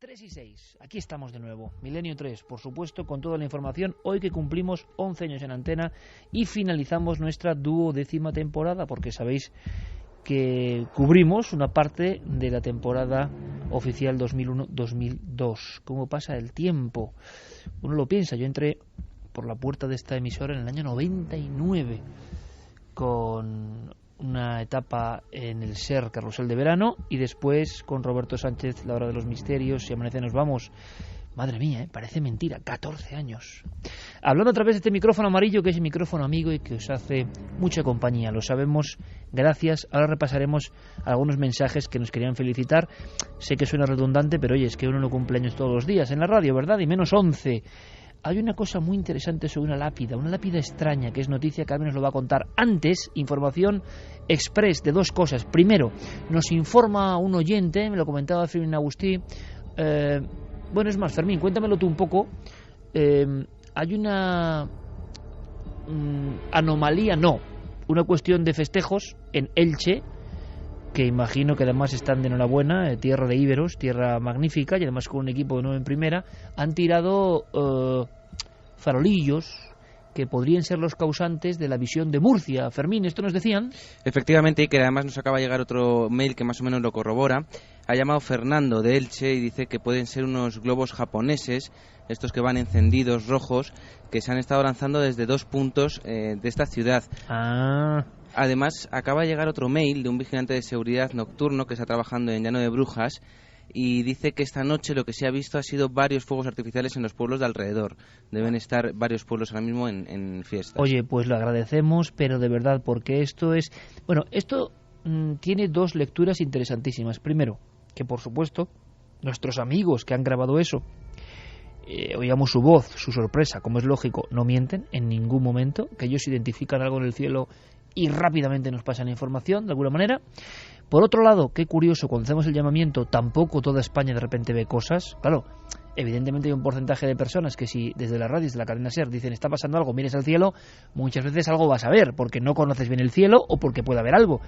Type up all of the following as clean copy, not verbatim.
3:06, aquí estamos de nuevo, Milenio 3, por supuesto, con toda la información, hoy que cumplimos 11 años en antena y finalizamos nuestra 12ª temporada, porque sabéis que cubrimos una parte de la temporada oficial 2001-2002. ¿Cómo pasa el tiempo? Uno lo piensa, yo entré por la puerta de esta emisora en el año 99, con una etapa en el SER Carrusel de Verano y después con Roberto Sánchez, La Hora de los Misterios, Si amanece nos vamos. Madre mía, parece mentira, 14 años. Hablando a través de este micrófono amarillo, que es el micrófono amigo y que os hace mucha compañía, lo sabemos, gracias. Ahora repasaremos algunos mensajes que nos querían felicitar. Sé que suena redundante, pero oye, es que uno no cumple años todos los días en la radio, ¿verdad? Y menos 11. Hay una cosa muy interesante sobre una lápida extraña, que es noticia, Carmen nos lo va a contar. Antes, información express de dos cosas. Primero, nos informa un oyente, me lo comentaba Fermín Agustí. Bueno, es más, Fermín, cuéntamelo tú un poco. Hay una anomalía, una cuestión de festejos en Elche, que imagino que además están de enhorabuena, tierra de íberos, tierra magnífica, y además con un equipo de nuevo en primera, han tirado farolillos que podrían ser los causantes de la visión de Murcia. Fermín, ¿esto nos decían? Efectivamente, y que además nos acaba de llegar otro mail que más o menos lo corrobora. Ha llamado Fernando de Elche y dice que pueden ser unos globos japoneses, estos que van encendidos, rojos, que se han estado lanzando desde 2 puntos de esta ciudad. Además, acaba de llegar otro mail de un vigilante de seguridad nocturno que está trabajando en Llano de Brujas y dice que esta noche lo que se ha visto ha sido varios fuegos artificiales en los pueblos de alrededor. Deben estar varios pueblos ahora mismo en fiestas. Oye, pues lo agradecemos, pero de verdad, porque esto es... Bueno, esto tiene dos lecturas interesantísimas. Primero, que por supuesto, nuestros amigos que han grabado eso, oíamos su voz, su sorpresa, como es lógico, no mienten en ningún momento, que ellos identifican algo en el cielo y rápidamente nos pasan información, de alguna manera. Por otro lado, qué curioso, cuando hacemos el llamamiento, tampoco toda España de repente ve cosas. Claro, evidentemente hay un porcentaje de personas que si desde las radios de la cadena SER dicen está pasando algo, mires al cielo, muchas veces algo vas a ver, porque no conoces bien el cielo o porque puede haber algo.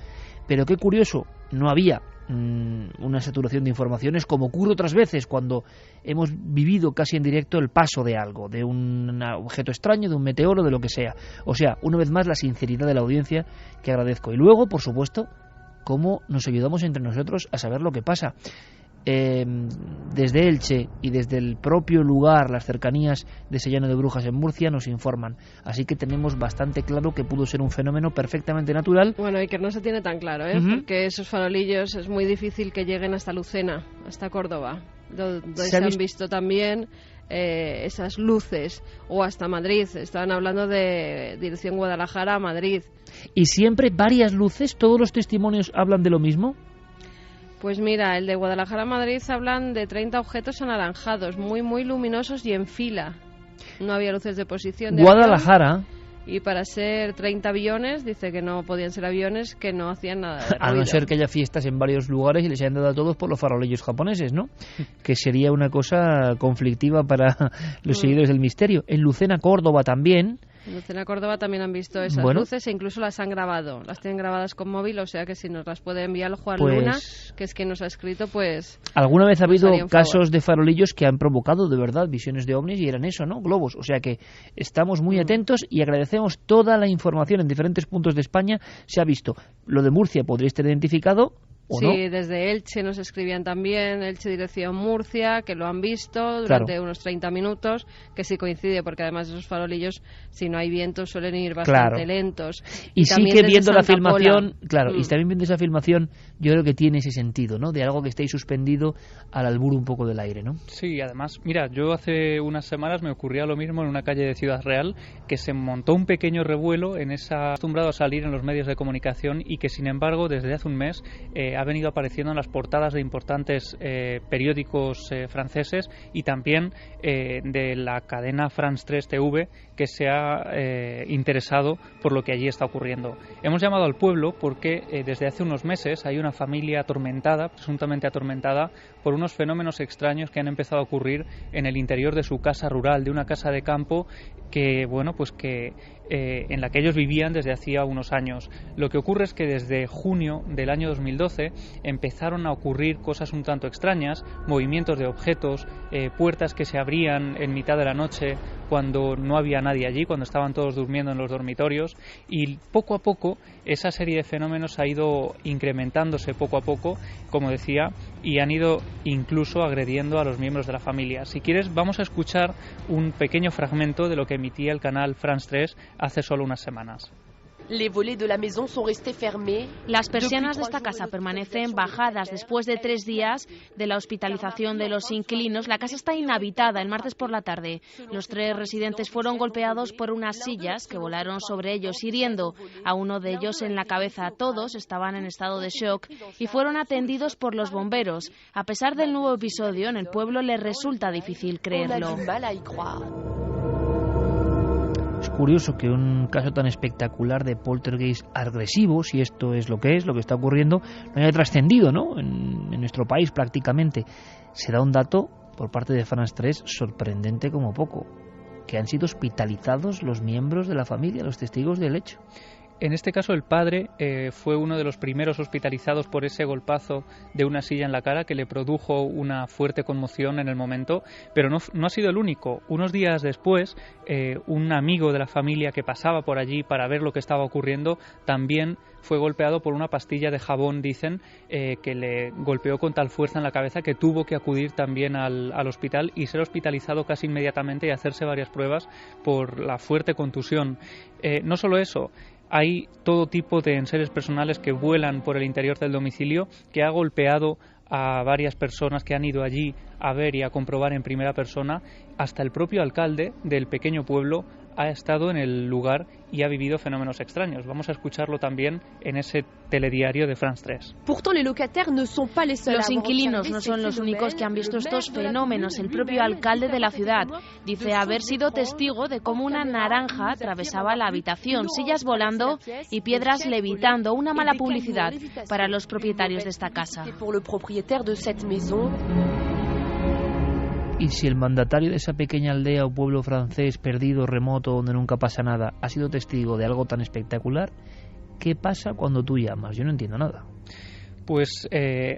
Pero qué curioso, no había una saturación de informaciones como ocurre otras veces cuando hemos vivido casi en directo el paso de algo, de un objeto extraño, de un meteoro, de lo que sea. O sea, una vez más la sinceridad de la audiencia, que agradezco. Y luego, por supuesto, cómo nos ayudamos entre nosotros a saber lo que pasa. Desde Elche y desde el propio lugar, las cercanías de ese Llano de Brujas en Murcia, nos informan. Así que tenemos bastante claro que pudo ser un fenómeno perfectamente natural. Bueno, y que no se tiene tan claro, porque esos farolillos es muy difícil que lleguen hasta Lucena, hasta Córdoba, donde se han visto también esas luces, o hasta Madrid. Estaban hablando de dirección Guadalajara a Madrid. ¿Y siempre varias luces? ¿Todos los testimonios hablan de lo mismo? Pues mira, el de Guadalajara a Madrid hablan de 30 objetos anaranjados, muy muy luminosos y en fila. No había luces de posición de Guadalajara. Avión, y para ser 30 aviones, dice que no podían ser aviones que no hacían nada de ruido. A no ser que haya fiestas en varios lugares y les hayan dado a todos por los farolillos japoneses, ¿no? Que sería una cosa conflictiva para los seguidores del misterio. En Lucena, Córdoba también. En Lucena, Córdoba también han visto esas luces e incluso las han grabado. Las tienen grabadas con móvil, o sea que si nos las puede enviar el Juan Luna, que es quien nos ha escrito, pues... ¿Alguna vez ha habido casos de farolillos que han provocado de verdad visiones de ovnis y eran eso, ¿no? Globos. O sea que estamos muy atentos y agradecemos toda la información en diferentes puntos de España. Se ha visto. Lo de Murcia podría estar identificado. Sí, no. Desde Elche nos escribían también, Elche dirección Murcia, que lo han visto durante unos 30 minutos, que sí coincide, porque además esos farolillos, si no hay viento, suelen ir bastante lentos. Y sí que viendo la filmación, y también viendo esa filmación, yo creo que tiene ese sentido, ¿no? De algo que esté suspendido al albur un poco del aire, ¿no? Sí, además, mira, yo hace unas semanas me ocurría lo mismo en una calle de Ciudad Real, que se montó un pequeño revuelo en esa acostumbrado a salir en los medios de comunicación y que, sin embargo, desde hace un mes ha venido apareciendo en las portadas de importantes periódicos franceses y también de la cadena France 3 TV, que se ha interesado por lo que allí está ocurriendo. Hemos llamado al pueblo porque desde hace unos meses hay una familia atormentada, presuntamente atormentada, por unos fenómenos extraños que han empezado a ocurrir en el interior de su casa rural, de una casa de campo que, bueno, pues que en la que ellos vivían desde hacía unos años. Lo que ocurre es que desde junio del año 2012 empezaron a ocurrir cosas un tanto extrañas, movimientos de objetos, puertas que se abrían en mitad de la noche cuando no había nadie allí, cuando estaban todos durmiendo en los dormitorios, y poco a poco esa serie de fenómenos ha ido incrementándose poco a poco, como decía, y han ido incluso agrediendo a los miembros de la familia. Si quieres, vamos a escuchar un pequeño fragmento de lo que emitía el canal France 3 hace solo unas semanas. Las persianas de esta casa permanecen bajadas después de 3 días de la hospitalización de los inquilinos. La casa está inhabitada. El martes por la tarde, los 3 residentes fueron golpeados por unas sillas que volaron sobre ellos, hiriendo a uno de ellos en la cabeza. Todos estaban en estado de shock y fueron atendidos por los bomberos. A pesar del nuevo episodio, en el pueblo les resulta difícil creerlo. Es curioso que un caso tan espectacular de poltergeist agresivo, si esto es lo que está ocurriendo, no haya trascendido, ¿no? En nuestro país prácticamente. Se da un dato por parte de France 3 sorprendente como poco, que han sido hospitalizados los miembros de la familia, los testigos del hecho. En este caso el padre fue uno de los primeros hospitalizados por ese golpazo de una silla en la cara que le produjo una fuerte conmoción en el momento, pero no ha sido el único. Unos días después, un amigo de la familia que pasaba por allí para ver lo que estaba ocurriendo también fue golpeado por una pastilla de jabón, dicen, que le golpeó con tal fuerza en la cabeza que tuvo que acudir también al hospital y ser hospitalizado casi inmediatamente y hacerse varias pruebas por la fuerte contusión. No solo eso, hay todo tipo de enseres personales que vuelan por el interior del domicilio, que ha golpeado a varias personas que han ido allí a ver y a comprobar en primera persona. Hasta el propio alcalde del pequeño pueblo ha estado en el lugar y ha vivido fenómenos extraños. Vamos a escucharlo también en ese telediario de France 3. Los inquilinos no son los únicos que han visto estos fenómenos. El propio alcalde de la ciudad dice haber sido testigo de cómo una naranja atravesaba la habitación, sillas volando y piedras levitando. Una mala publicidad para los propietarios de esta casa. Y si el mandatario de esa pequeña aldea o pueblo francés perdido, remoto, donde nunca pasa nada, ha sido testigo de algo tan espectacular, ¿qué pasa cuando tú llamas? Yo no entiendo nada. Pues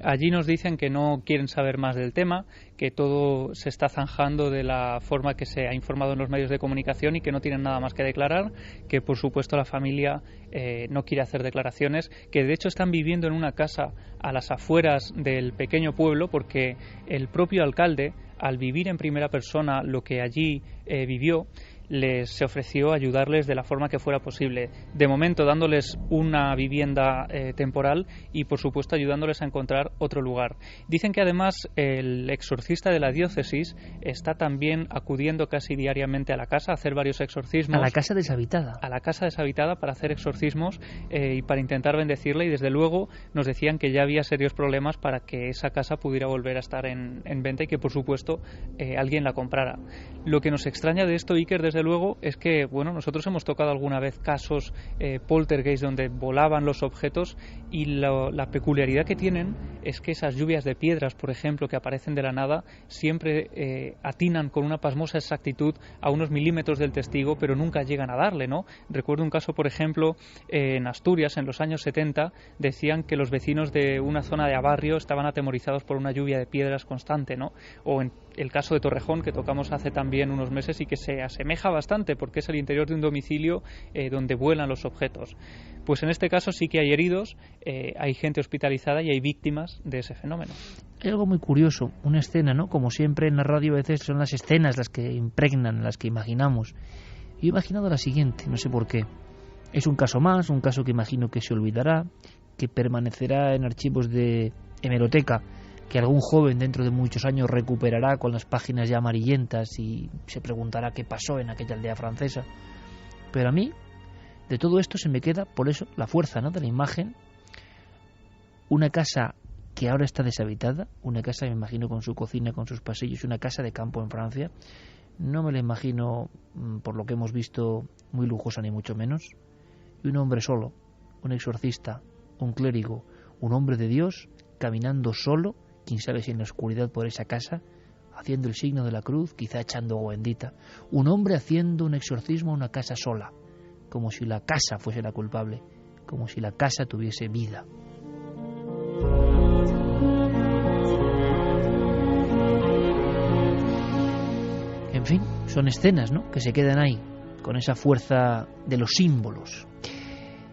allí nos dicen que no quieren saber más del tema, que todo se está zanjando de la forma que se ha informado en los medios de comunicación y que no tienen nada más que declarar, que por supuesto la familia no quiere hacer declaraciones, que de hecho están viviendo en una casa a las afueras del pequeño pueblo porque el propio alcalde, al vivir en primera persona lo que allí vivió, se ofreció ayudarles de la forma que fuera posible. De momento dándoles una vivienda temporal y por supuesto ayudándoles a encontrar otro lugar. Dicen que además el exorcista de la diócesis está también acudiendo casi diariamente a la casa a hacer varios exorcismos. A la casa deshabitada. A la casa deshabitada para hacer exorcismos y para intentar bendecirla, y desde luego nos decían que ya había serios problemas para que esa casa pudiera volver a estar en venta y que por supuesto alguien la comprara. Lo que nos extraña de esto, Iker, desde luego, es que nosotros hemos tocado alguna vez casos poltergeist donde volaban los objetos y la peculiaridad que tienen es que esas lluvias de piedras, por ejemplo, que aparecen de la nada, siempre atinan con una pasmosa exactitud a unos milímetros del testigo, pero nunca llegan a darle, ¿no? Recuerdo un caso, por ejemplo, en Asturias, en los años 70, decían que los vecinos de una zona de Abarrio estaban atemorizados por una lluvia de piedras constante, ¿no? O en el caso de Torrejón, que tocamos hace también unos meses y que se asemeja bastante porque es el interior de un domicilio donde vuelan los objetos. Pues en este caso sí que hay heridos, hay gente hospitalizada y hay víctimas de ese fenómeno. Hay algo muy curioso, una escena, ¿no? Como siempre en la radio a veces son las escenas las que impregnan, las que imaginamos. Yo he imaginado la siguiente, no sé por qué. Es un caso más, un caso que imagino que se olvidará, que permanecerá en archivos de hemeroteca, que algún joven dentro de muchos años recuperará con las páginas ya amarillentas y se preguntará qué pasó en aquella aldea francesa. Pero a mí, de todo esto se me queda, por eso, la fuerza, ¿no?, de la imagen. Una casa que ahora está deshabitada, una casa, me imagino, con su cocina, con sus pasillos, una casa de campo en Francia. No me la imagino, por lo que hemos visto, muy lujosa ni mucho menos. Y un hombre solo, un exorcista, un clérigo, un hombre de Dios, caminando solo, quién sabe si en la oscuridad por esa casa, haciendo el signo de la cruz, quizá echando agua bendita. Un hombre haciendo un exorcismo en una casa sola. como si la casa fuese la culpable, como si la casa tuviese vida. En fin, son escenas, ¿no?, que se quedan ahí, con esa fuerza de los símbolos.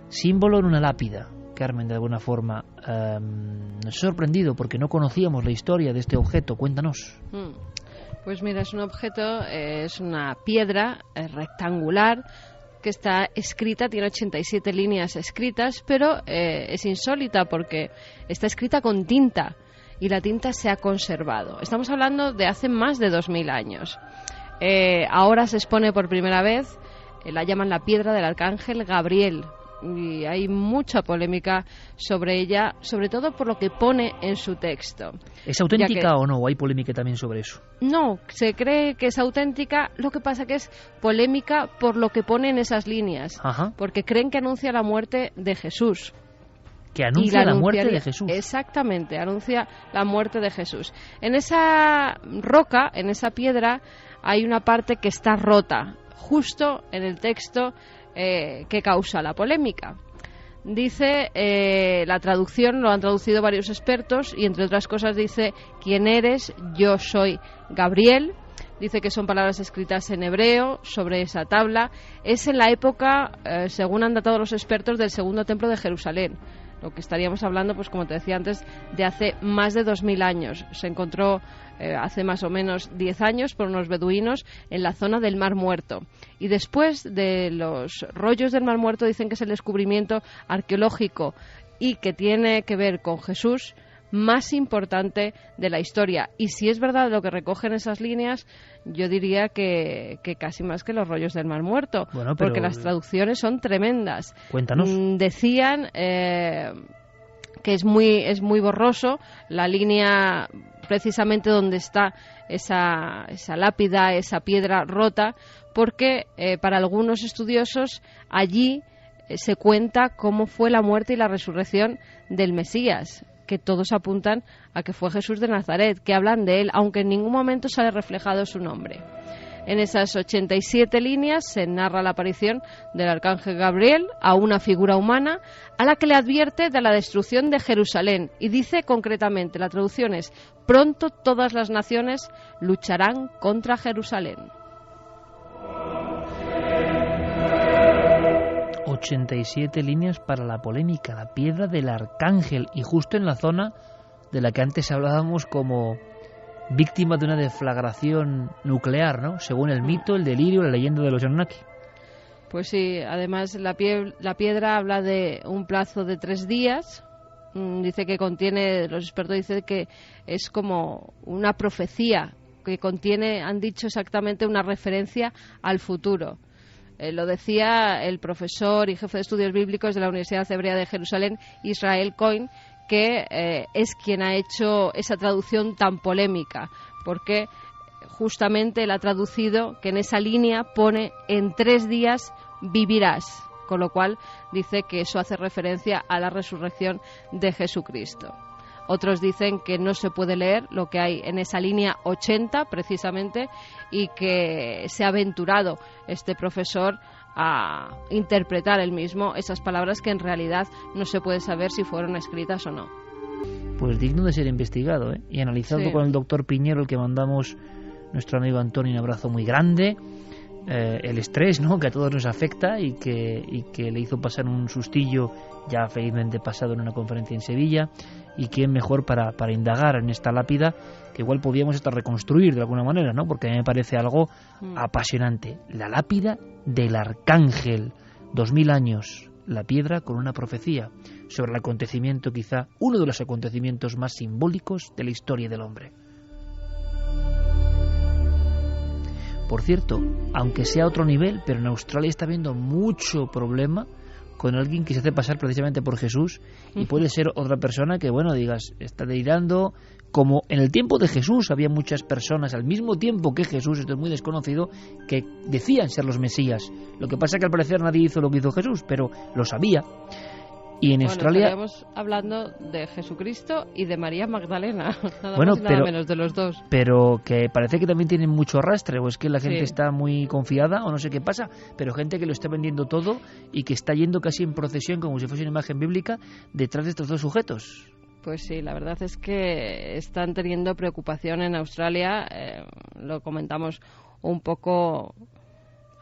Símbolo en una lápida, Carmen, de alguna forma. Nos ha sorprendido porque no conocíamos la historia de este objeto. Cuéntanos. Pues mira, es un objeto, es una piedra rectangular que está escrita, tiene 87 líneas escritas, pero es insólita porque está escrita con tinta y la tinta se ha conservado. Estamos hablando de hace más de 2000 años. Ahora se expone por primera vez, la llaman la piedra del arcángel Gabriel, y hay mucha polémica sobre ella, sobre todo por lo que pone en su texto. ¿Es auténtica o no? ¿O hay polémica también sobre eso? No, se cree que es auténtica, lo que pasa que es polémica por lo que pone en esas líneas. Ajá. Porque creen que anuncia la muerte de Jesús. Que anuncia la muerte de Jesús. Exactamente, anuncia la muerte de Jesús. En esa roca, en esa piedra, hay una parte que está rota, justo en el texto que causa la polémica. Dice, la traducción lo han traducido varios expertos y entre otras cosas dice: ¿quién eres? Yo soy Gabriel. Dice que son palabras escritas en hebreo sobre esa tabla. Es en la época, según han datado los expertos, del segundo templo de Jerusalén. Lo que estaríamos hablando, pues como te decía antes, de hace más de 2000 años. Se encontró hace más o menos 10 años por unos beduinos en la zona del Mar Muerto. Y después de los rollos del Mar Muerto dicen que es el descubrimiento arqueológico y que tiene que ver con Jesús más importante de la historia. Y si es verdad lo que recogen esas líneas, yo diría que casi más que los rollos del Mar Muerto, bueno, pero... porque las traducciones son tremendas. Cuéntanos. Decían que es muy borroso la línea precisamente donde está esa lápida, esa piedra rota, porque para algunos estudiosos allí se cuenta cómo fue la muerte y la resurrección del Mesías, que todos apuntan a que fue Jesús de Nazaret, que hablan de él, aunque en ningún momento sale reflejado su nombre. En esas 87 líneas se narra la aparición del arcángel Gabriel a una figura humana a la que le advierte de la destrucción de Jerusalén y dice concretamente, la traducción es: pronto todas las naciones lucharán contra Jerusalén. 87 líneas para la polémica, la piedra del arcángel, y justo en la zona de la que antes hablábamos como víctima de una deflagración nuclear, ¿no? Según el mito, el delirio, la leyenda de los Anunnaki. Pues sí, además la piedra habla de un plazo de 3 días. Dice que contiene, los expertos dicen que es como una profecía, que contiene, han dicho exactamente, una referencia al futuro. Lo decía el profesor y jefe de estudios bíblicos de la Universidad Hebrea de Jerusalén, Israel Cohen, que es quien ha hecho esa traducción tan polémica, porque justamente él ha traducido que en esa línea pone: en 3 días vivirás, con lo cual dice que eso hace referencia a la resurrección de Jesucristo. Otros dicen que no se puede leer lo que hay en esa línea 80 precisamente, y que se ha aventurado este profesor a interpretar él mismo esas palabras que en realidad no se puede saber si fueron escritas o no. Pues digno de ser investigado, ¿eh? Y analizado sí, con el doctor Piñero, el que mandamos nuestro amigo Antonio un abrazo muy grande. El estrés, ¿no?, que a todos nos afecta y que le hizo pasar un sustillo ya felizmente pasado en una conferencia en Sevilla, y quién mejor para indagar en esta lápida que igual podíamos hasta reconstruir de alguna manera, ¿no?, porque a mí me parece algo apasionante. La lápida del arcángel, 2000 años, la piedra con una profecía sobre el acontecimiento, quizá uno de los acontecimientos más simbólicos de la historia del hombre. Por cierto, aunque sea a otro nivel, pero en Australia está habiendo mucho problema con alguien que se hace pasar precisamente por Jesús, y puede ser otra persona que, bueno, digas, está delirando, como en el tiempo de Jesús había muchas personas al mismo tiempo que Jesús, esto es muy desconocido, que decían ser los Mesías. Lo que pasa es que al parecer nadie hizo lo que hizo Jesús, pero lo sabía. Y en Australia estaríamos hablando de Jesucristo y de María Magdalena, nada bueno, más y nada menos de los dos. Pero que parece que también tienen mucho arrastre, o es que la gente está muy confiada, o no sé qué pasa, pero gente que lo está vendiendo todo y que está yendo casi en procesión, como si fuese una imagen bíblica, detrás de estos dos sujetos. Pues sí, la verdad es que están teniendo preocupación en Australia, lo comentamos un poco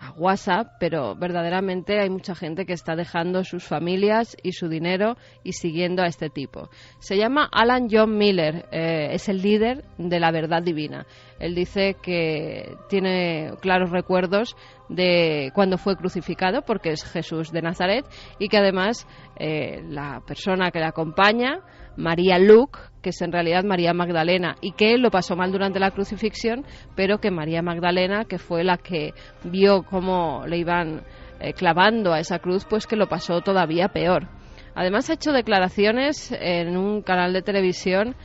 a WhatsApp, pero verdaderamente hay mucha gente que está dejando sus familias y su dinero y siguiendo a este tipo. Se llama Alan John Miller, es el líder de la verdad divina. Él dice que tiene claros recuerdos de cuando fue crucificado, porque es Jesús de Nazaret, y que además la persona que le acompaña, María Luke, que es en realidad María Magdalena, y que él lo pasó mal durante la crucifixión, pero que María Magdalena, que fue la que vio cómo le iban clavando a esa cruz, pues que lo pasó todavía peor. Además ha hecho declaraciones en un canal de televisión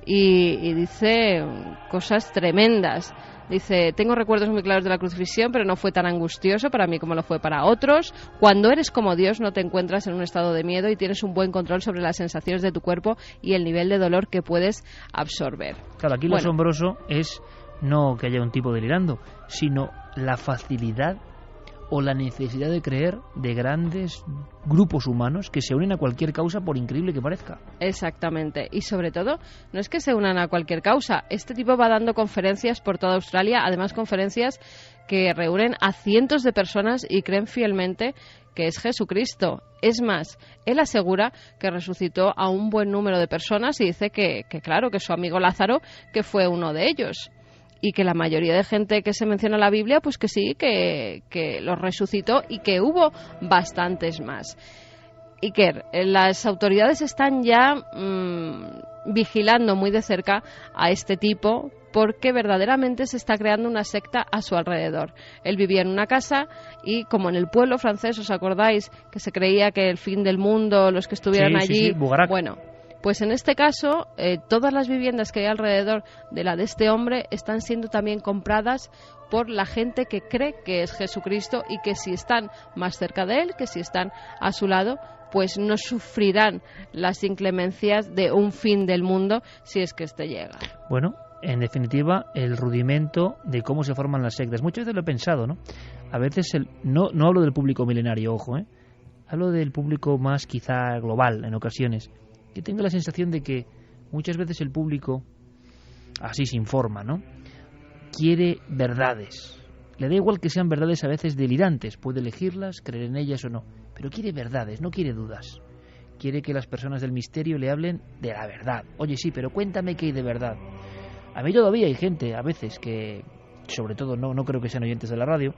y dice cosas tremendas. Dice, tengo recuerdos muy claros de la crucifixión, pero no fue tan angustioso para mí como lo fue para otros. Cuando eres como Dios no te encuentras en un estado de miedo y tienes un buen control sobre las sensaciones de tu cuerpo y el nivel de dolor que puedes absorber. Claro, aquí lo asombroso es no que haya un tipo delirando, sino la facilidad o la necesidad de creer de grandes grupos humanos que se unen a cualquier causa, por increíble que parezca. Exactamente. Y sobre todo, no es que se unan a cualquier causa. Este tipo va dando conferencias por toda Australia, además conferencias que reúnen a cientos de personas y creen fielmente que es Jesucristo. Es más, él asegura que resucitó a un buen número de personas y dice que claro, que su amigo Lázaro, que fue uno de ellos. Y que la mayoría de gente que se menciona en la Biblia, pues que sí, que los resucitó y que hubo bastantes más. Iker, las autoridades están ya vigilando muy de cerca a este tipo porque verdaderamente se está creando una secta a su alrededor. Él vivía en una casa y como en el pueblo francés, ¿os acordáis? Que se creía que el fin del mundo, los que estuvieran allí... Bueno, pues en este caso, todas las viviendas que hay alrededor de la de este hombre están siendo también compradas por la gente que cree que es Jesucristo y que si están más cerca de él, que si están a su lado, pues no sufrirán las inclemencias de un fin del mundo si es que este llega. Bueno, en definitiva, el rudimento de cómo se forman las sectas. Muchas veces lo he pensado, ¿no? A veces, no hablo del público milenario, ojo, hablo del público más quizá global en ocasiones. Que tengo la sensación de que muchas veces el público así se informa, ¿no? Quiere verdades. Le da igual que sean verdades a veces delirantes, puede elegirlas, creer en ellas o no, pero quiere verdades, no quiere dudas. Quiere que las personas del misterio le hablen de la verdad. Oye, sí, pero cuéntame qué hay de verdad. A mí todavía hay gente, a veces, que, sobre todo no creo que sean oyentes de la radio.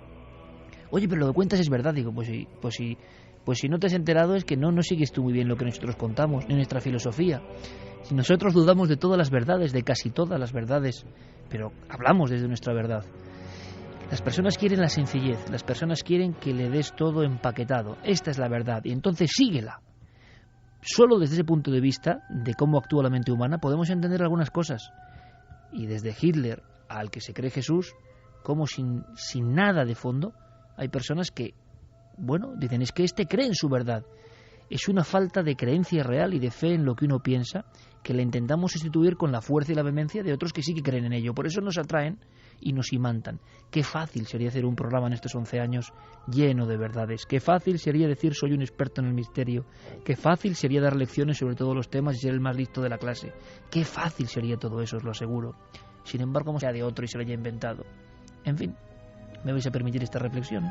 Oye, pero lo que cuentas es verdad. Digo, pues si no te has enterado es que no sigues tú muy bien lo que nosotros contamos, ni nuestra filosofía. Si nosotros dudamos de todas las verdades, de casi todas las verdades, pero hablamos desde nuestra verdad. Las personas quieren la sencillez, las personas quieren que le des todo empaquetado. Esta es la verdad, y entonces síguela. Solo desde ese punto de vista, de cómo actúa la mente humana, podemos entender algunas cosas. Y desde Hitler al que se cree Jesús, como sin nada de fondo, hay personas que, bueno, dicen, es que este cree en su verdad. Es una falta de creencia real y de fe en lo que uno piensa que la intentamos sustituir con la fuerza y la vehemencia de otros que sí que creen en ello. Por eso nos atraen y nos imantan. Qué fácil sería hacer un programa en estos 11 años lleno de verdades. Qué fácil sería decir soy un experto en el misterio. Qué fácil sería dar lecciones sobre todos los temas y ser el más listo de la clase. Qué fácil sería todo eso, os lo aseguro. Sin embargo, como sea de otro y se lo haya inventado. En fin, me vais a permitir esta reflexión.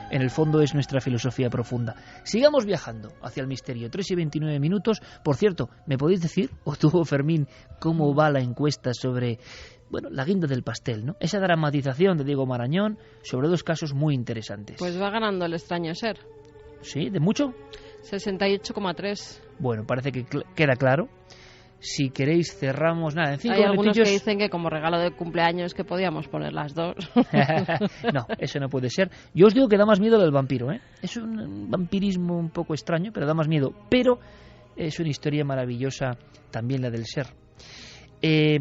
En el fondo es nuestra filosofía profunda. Sigamos viajando hacia el misterio. 3:29. Por cierto, ¿me podéis decir, o tú, Fermín, cómo va la encuesta sobre, bueno, la guinda del pastel, ¿no? Esa dramatización de Diego Marañón sobre dos casos muy interesantes. Pues va ganando el extraño ser. ¿Sí? ¿De mucho? 68,3. Bueno, parece que queda claro. Si queréis cerramos, nada, en 5 Hay algunos minutillos... que dicen que como regalo de cumpleaños que podíamos poner las dos. No, eso no puede ser. Yo os digo que da más miedo el vampiro, Es un vampirismo un poco extraño, pero da más miedo. Pero es una historia maravillosa también la del ser.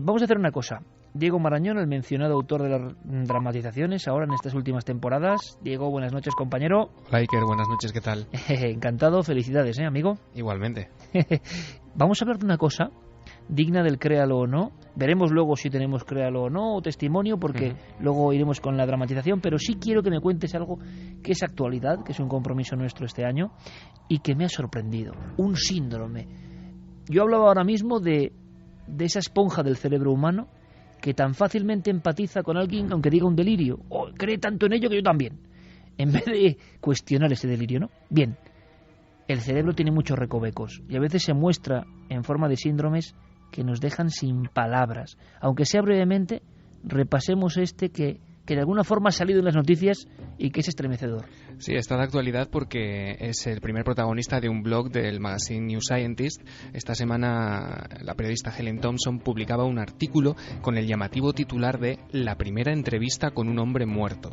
Vamos a hacer una cosa. Diego Marañón, el mencionado autor de las dramatizaciones ahora en estas últimas temporadas. Diego, buenas noches, compañero. Hola, Iker, buenas noches, ¿qué tal? Encantado, felicidades, amigo. Igualmente. Vamos a hablar de una cosa digna del créalo o no. Veremos luego si tenemos créalo o no, o testimonio, porque luego iremos con la dramatización, pero sí quiero que me cuentes algo que es actualidad, que es un compromiso nuestro este año, y que me ha sorprendido. Un síndrome. Yo hablaba ahora mismo de esa esponja del cerebro humano que tan fácilmente empatiza con alguien aunque diga un delirio, o cree tanto en ello que yo también, en vez de cuestionar ese delirio, ¿no? Bien, el cerebro tiene muchos recovecos y a veces se muestra en forma de síndromes que nos dejan sin palabras. Aunque sea brevemente, repasemos este que de alguna forma ha salido en las noticias y que es estremecedor. Sí, está de actualidad porque es el primer protagonista de un blog del magazine New Scientist. Esta semana la periodista Helen Thompson publicaba un artículo con el llamativo titular de La primera entrevista con un hombre muerto.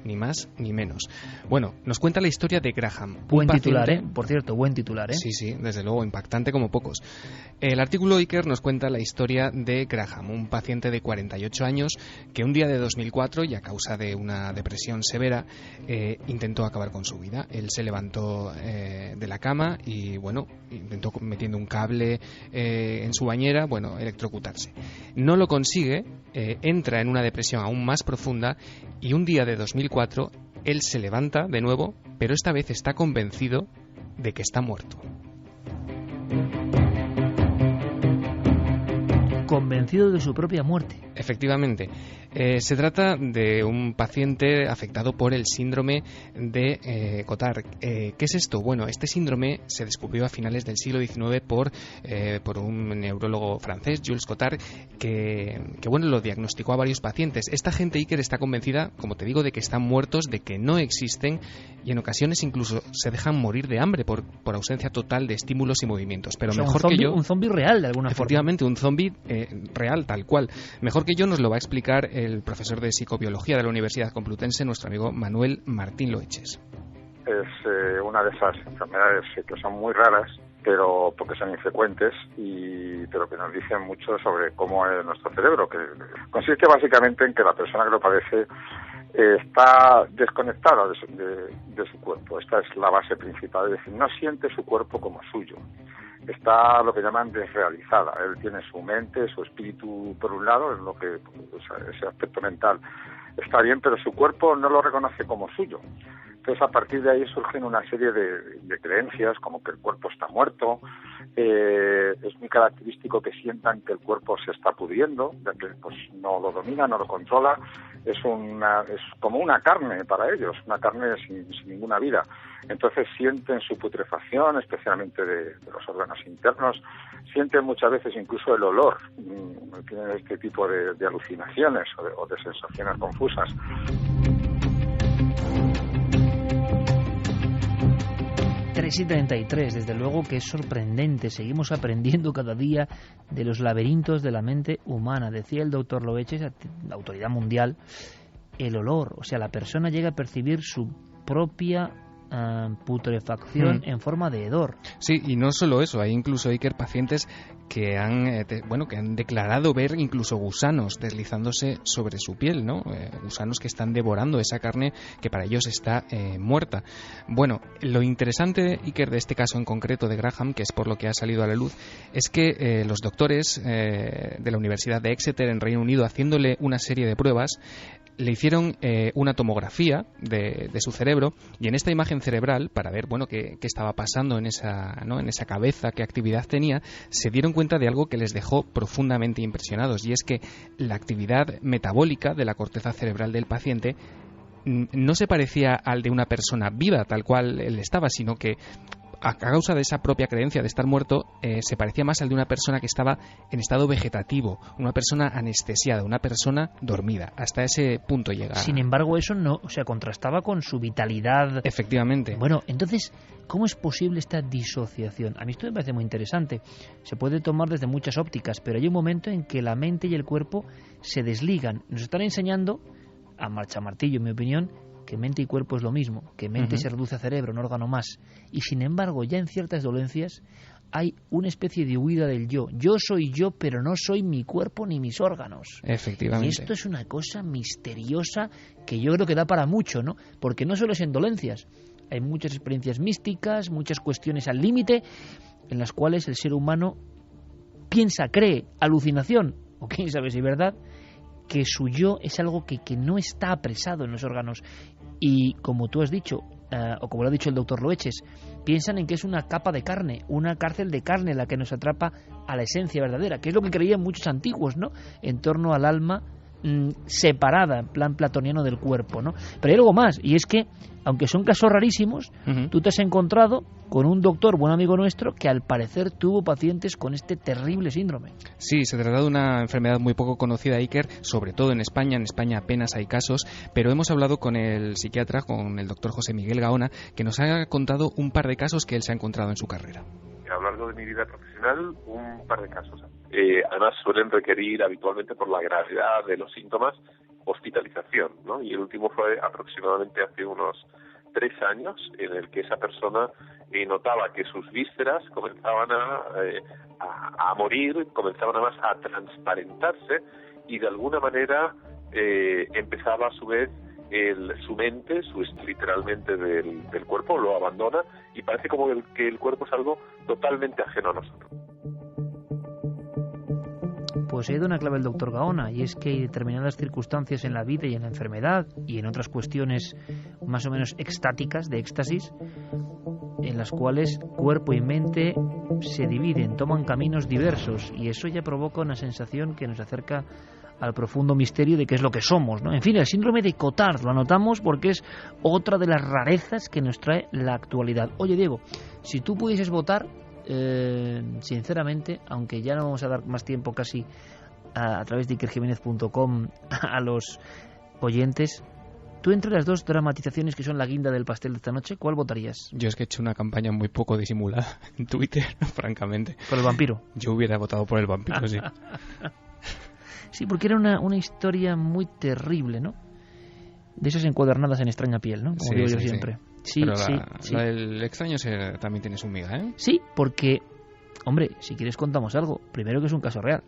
Ni más ni menos. Bueno, nos cuenta la historia de Graham. Buen titular, ¿eh? Por cierto, buen titular, ¿eh? Sí, desde luego, impactante como pocos. El artículo Iker nos cuenta la historia de Graham, un paciente de 48 años que un día de 2004, y a causa de una depresión severa, intentó acabar con su vida. Él se levantó de la cama y, bueno, intentó metiendo un cable en su bañera, electrocutarse. No lo consigue, entra en una depresión aún más profunda y un día de 2004 él se levanta de nuevo, pero esta vez está convencido de que está muerto. Convencido de su propia muerte. Efectivamente. Se trata de un paciente afectado por el síndrome de Cotard. ¿Qué es esto? Bueno, este síndrome se descubrió a finales del siglo XIX por un neurólogo francés, Jules Cotard, que lo diagnosticó a varios pacientes. Esta gente, Iker, está convencida, como te digo, de que están muertos, de que no existen, y en ocasiones incluso se dejan morir de hambre por ausencia total de estímulos y movimientos. Pero mejor que yo... Un zombi real, de alguna forma. Efectivamente, un zombi real, tal cual. Mejor que yo nos lo va a explicar el profesor de psicobiología de la Universidad Complutense, nuestro amigo Manuel Martín Loeches. Es una de esas enfermedades que son muy raras, pero porque son infrecuentes, pero que nos dicen mucho sobre cómo es nuestro cerebro, que consiste básicamente en que la persona que lo padece está desconectada de su cuerpo. Esta es la base principal, es decir, no siente su cuerpo como suyo. Está lo que llaman desrealizada. Él tiene su mente, su espíritu por un lado, es lo que ese aspecto mental está bien, pero su cuerpo no lo reconoce como suyo. Entonces, a partir de ahí surgen una serie de creencias, como que el cuerpo está muerto. Es muy característico que sientan que el cuerpo se está pudriendo, ya que pues no lo domina, no lo controla. Es como una carne para ellos, una carne sin ninguna vida. Entonces sienten su putrefacción, especialmente de los órganos internos. Sienten muchas veces incluso el olor. Tienen este tipo de alucinaciones o de sensaciones confusas. Y 33, desde luego que es sorprendente. Seguimos aprendiendo cada día de los laberintos de la mente humana. Decía el doctor Loeches, la autoridad mundial, el olor. O sea, la persona llega a percibir su propia putrefacción en forma de hedor. Sí, y no solo eso, hay incluso, Iker, pacientes que han declarado ver incluso gusanos deslizándose sobre su piel, ¿no? Gusanos que están devorando esa carne que para ellos está muerta. Bueno, lo interesante, Iker, de este caso en concreto de Graham, que es por lo que ha salido a la luz, es que los doctores de la Universidad de Exeter en Reino Unido, haciéndole una serie de pruebas, le hicieron una tomografía de su cerebro, y en esta imagen cerebral, para ver qué estaba pasando en esa cabeza, qué actividad tenía, se dieron cuenta de algo que les dejó profundamente impresionados, y es que la actividad metabólica de la corteza cerebral del paciente no se parecía al de una persona viva, tal cual él estaba, sino que a causa de esa propia creencia de estar muerto, se parecía más al de una persona que estaba en estado vegetativo, una persona anestesiada, una persona dormida. Hasta ese punto llega. Sin embargo, eso no, contrastaba con su vitalidad. Efectivamente. Bueno, entonces, ¿cómo es posible esta disociación? A mí esto me parece muy interesante. Se puede tomar desde muchas ópticas, pero hay un momento en que la mente y el cuerpo se desligan. Nos están enseñando, a martillo, en mi opinión, que mente y cuerpo es lo mismo, que mente se reduce a cerebro, un órgano más. Y sin embargo, ya en ciertas dolencias hay una especie de huida del yo. Yo soy yo, pero no soy mi cuerpo ni mis órganos. Efectivamente. Y esto es una cosa misteriosa que yo creo que da para mucho, ¿no? Porque no solo es en dolencias, hay muchas experiencias místicas, muchas cuestiones al límite, en las cuales el ser humano piensa, cree, alucinación, o quién sabe si es verdad, que su yo es algo que no está apresado en los órganos. Y como tú has dicho, o como lo ha dicho el doctor Loeches, piensan en que es una capa de carne, una cárcel de carne la que nos atrapa a la esencia verdadera, que es lo que creían muchos antiguos, ¿no? En torno al alma separada, en plan platoniano del cuerpo, ¿no? Pero hay algo más, y es que, aunque son casos rarísimos, tú te has encontrado con un doctor, buen amigo nuestro, que al parecer tuvo pacientes con este terrible síndrome. Sí, se trata de una enfermedad muy poco conocida, Iker, sobre todo en España. En España apenas hay casos, pero hemos hablado con el psiquiatra, con el doctor José Miguel Gaona, que nos ha contado un par de casos que él se ha encontrado en su carrera. A lo largo de mi vida profesional, un par de casos. Además, suelen requerir habitualmente, por la gravedad de los síntomas, hospitalización, ¿no? Y el último fue aproximadamente hace unos 3 años, en el que esa persona notaba que sus vísceras comenzaban a morir, comenzaban además a transparentarse, y de alguna manera empezaba a su vez su mente, literalmente del cuerpo, lo abandona, y parece como que el cuerpo es algo totalmente ajeno a nosotros. Pues he ido una clave el doctor Gaona, y es que hay determinadas circunstancias en la vida y en la enfermedad y en otras cuestiones más o menos extáticas, de éxtasis, en las cuales cuerpo y mente se dividen, toman caminos diversos, y eso ya provoca una sensación que nos acerca al profundo misterio de qué es lo que somos, ¿no? En fin, el síndrome de Cotard lo anotamos porque es otra de las rarezas que nos trae la actualidad. Oye, Diego, si tú pudieses votar, sinceramente, aunque ya no vamos a dar más tiempo casi a través de ikerjimenez.com a los oyentes, tú entre las dos dramatizaciones que son la guinda del pastel de esta noche, ¿cuál votarías? Yo es que he hecho una campaña muy poco disimulada en Twitter, francamente. ¿Por el vampiro? Yo hubiera votado por el vampiro, sí. Sí, porque era una historia muy terrible, ¿no? De esas encuadernadas en extraña piel, ¿no? Como digo yo siempre. Sí, pero sí. El extraño también tiene su miga, ¿eh? Sí, porque, hombre, si quieres contamos algo. Primero que es un caso real.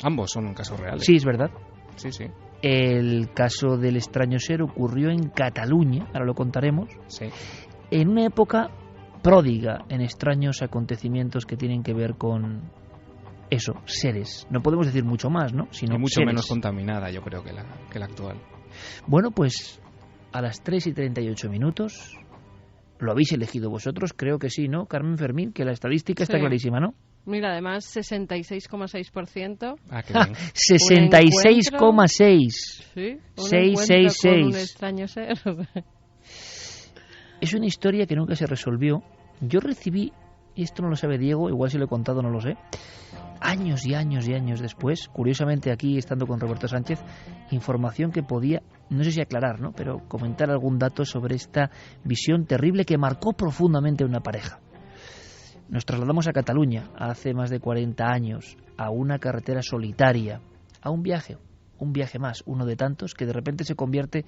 Ambos son un caso real. Sí, es verdad. Sí, sí. El caso del extraño ser ocurrió en Cataluña, ahora lo contaremos. Sí. En una época pródiga en extraños acontecimientos que tienen que ver con eso, seres. No podemos decir mucho más, ¿no? Sino y mucho seres. menos contaminada, yo creo, que la actual. Bueno, pues a las 3:38, ¿lo habéis elegido vosotros? Creo que sí, ¿no? Carmen Fermín, que la estadística está clarísima, ¿no? Mira, además, 66,6%. Ah, qué bien. 66,6. Sí, 666. Con un extraño ser. Es una historia que nunca se resolvió. Yo recibí, y esto no lo sabe Diego, igual si lo he contado no lo sé, años y años y años después, curiosamente aquí estando con Roberto Sánchez, información que podía, no sé si aclarar, ¿no?, pero comentar algún dato sobre esta visión terrible que marcó profundamente a una pareja. Nos trasladamos a Cataluña hace más de 40 años, a una carretera solitaria, a un viaje más, uno de tantos que de repente se convierte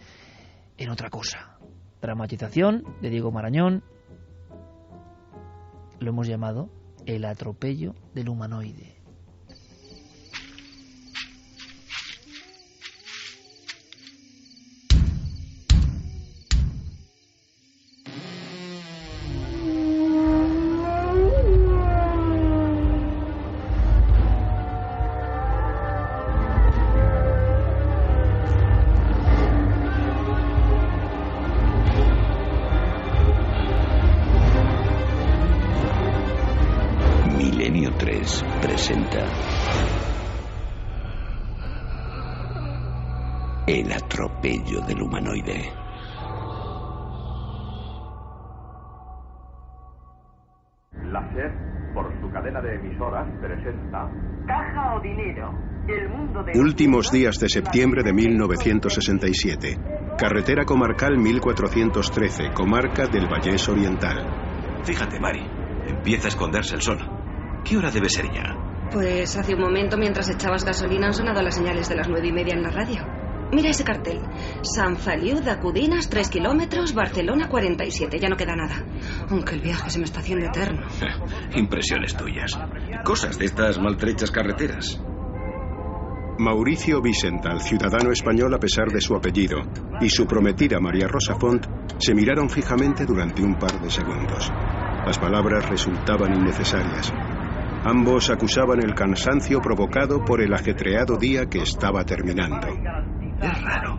en otra cosa. Dramatización de Diego Marañón. Lo hemos llamado El atropello del humanoide. Milenio 3 presenta El atropello del humanoide. La SER, por su cadena de emisoras, presenta Caja o dinero, el mundo de... Últimos días de septiembre de 1967. Carretera comarcal 1413, comarca del Vallés Oriental. Fíjate, Mari, empieza a esconderse el sol. ¿Qué hora debe ser ya? Pues hace un momento, mientras echabas gasolina, han sonado las señales de las 9:30 en la radio. Mira ese cartel. San Feliu de Acudinas, 3 kilómetros, Barcelona 47. Ya no queda nada. Aunque el viaje se me está haciendo eterno. Impresiones tuyas. Cosas de estas maltrechas carreteras. Mauricio Vicental, ciudadano español a pesar de su apellido, y su prometida María Rosa Font se miraron fijamente durante un par de segundos. Las palabras resultaban innecesarias. Ambos acusaban el cansancio provocado por el ajetreado día que estaba terminando. Es raro.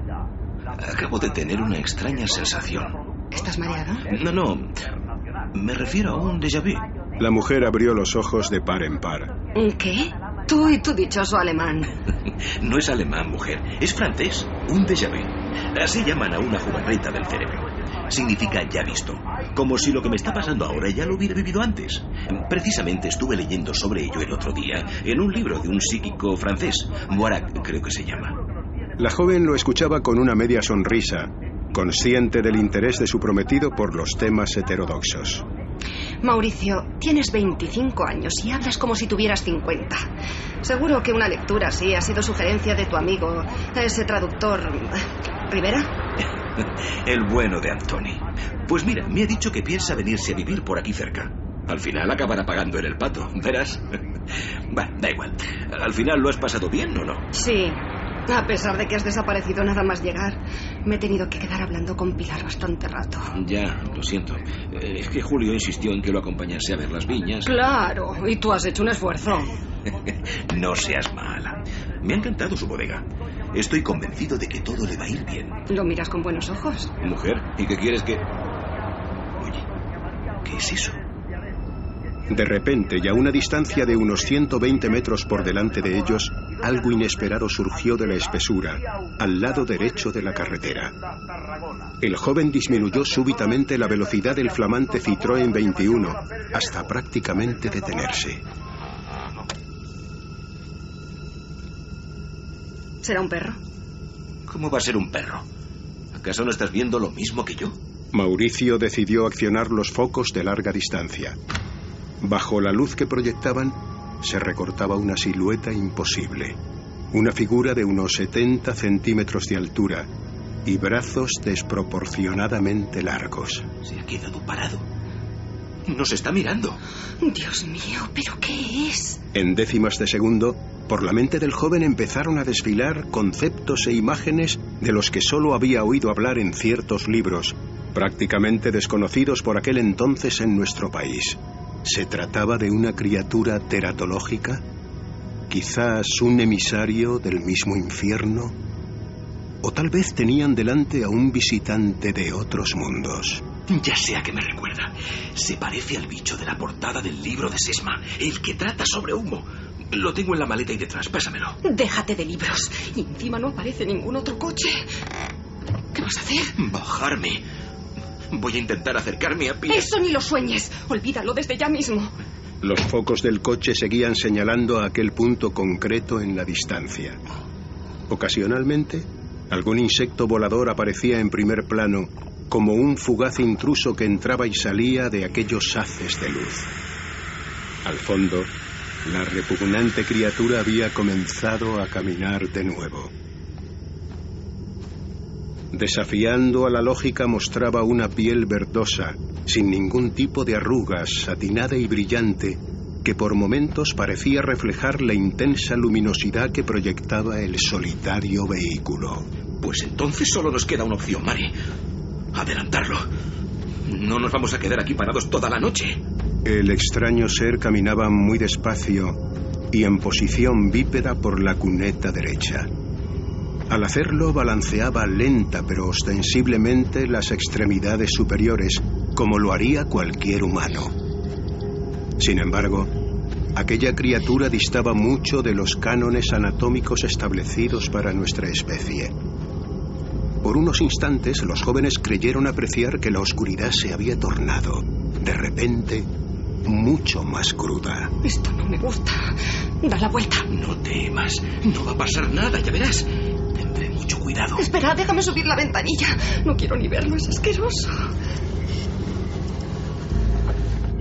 Acabo de tener una extraña sensación. ¿Estás mareado? No. Me refiero a un déjà vu. La mujer abrió los ojos de par en par. ¿Qué? Tú y tu dichoso alemán. No es alemán, mujer. Es francés. Un déjà vu. Así llaman a una jugarreta del cerebro. Significa ya visto. Como si lo que me está pasando ahora ya lo hubiera vivido antes. Precisamente estuve leyendo sobre ello el otro día en un libro de un psíquico francés. Moirac, creo que se llama. La joven lo escuchaba con una media sonrisa, consciente del interés de su prometido por los temas heterodoxos. Mauricio, tienes 25 años y hablas como si tuvieras 50. Seguro que una lectura así ha sido sugerencia de tu amigo, ese traductor... ¿Rivera? El bueno de Antoni. Pues mira, me ha dicho que piensa venirse a vivir por aquí cerca. Al final acabará pagando en el pato, verás. Da igual. ¿Al final lo has pasado bien o no? Sí. A pesar de que has desaparecido nada más llegar, me he tenido que quedar hablando con Pilar bastante rato. Ya, lo siento. Es que Julio insistió en que lo acompañase a ver las viñas. Claro, y tú has hecho un esfuerzo. No seas mala. Me ha encantado su bodega. Estoy convencido de que todo le va a ir bien. Lo miras con buenos ojos. Mujer, ¿y qué quieres que...? Oye, ¿qué es eso? De repente, y a una distancia de unos 120 metros por delante de ellos, algo inesperado surgió de la espesura, al lado derecho de la carretera. El joven disminuyó súbitamente la velocidad del flamante Citroën 21, hasta prácticamente detenerse. ¿Será un perro? ¿Cómo va a ser un perro? ¿Acaso no estás viendo lo mismo que yo? Mauricio decidió accionar los focos de larga distancia. Bajo la luz que proyectaban, se recortaba una silueta imposible. Una figura de unos 70 centímetros de altura y brazos desproporcionadamente largos. Se ha quedado parado. Nos está mirando. Dios mío, ¿pero qué es? En décimas de segundo, por la mente del joven empezaron a desfilar conceptos e imágenes de los que solo había oído hablar en ciertos libros, prácticamente desconocidos por aquel entonces en nuestro país. ¿Se trataba de una criatura teratológica? ¿Quizás un emisario del mismo infierno? ¿O tal vez tenían delante a un visitante de otros mundos? Ya sé a qué me recuerda. Se parece al bicho de la portada del libro de Sesma, el que trata sobre humo. Lo tengo en la maleta y detrás, pásamelo. Déjate de libros. Y encima no aparece ningún otro coche. ¿Qué vas a hacer? Bajarme. Voy a intentar acercarme a Pilar. Eso ni lo sueñes. Olvídalo desde ya mismo. Los focos del coche seguían señalando a aquel punto concreto en la distancia. Ocasionalmente, algún insecto volador aparecía en primer plano, como un fugaz intruso que entraba y salía de aquellos haces de luz. Al fondo, la repugnante criatura había comenzado a caminar de nuevo. Desafiando a la lógica, mostraba una piel verdosa, sin ningún tipo de arrugas, satinada y brillante, que por momentos parecía reflejar la intensa luminosidad que proyectaba el solitario vehículo. Pues entonces solo nos queda una opción, Mari. Adelantarlo. No nos vamos a quedar aquí parados toda la noche. El extraño ser caminaba muy despacio y en posición bípeda por la cuneta derecha. Al hacerlo balanceaba lenta pero ostensiblemente las extremidades superiores, como lo haría cualquier humano. Sin embargo, aquella criatura distaba mucho de los cánones anatómicos establecidos para nuestra especie. Por unos instantes, los jóvenes creyeron apreciar que la oscuridad se había tornado, de repente, mucho más cruda. Esto no me gusta. Da la vuelta. No temas. No va a pasar nada, ya verás. Tendré mucho cuidado. Espera, déjame subir la ventanilla. No quiero ni verlo, es asqueroso.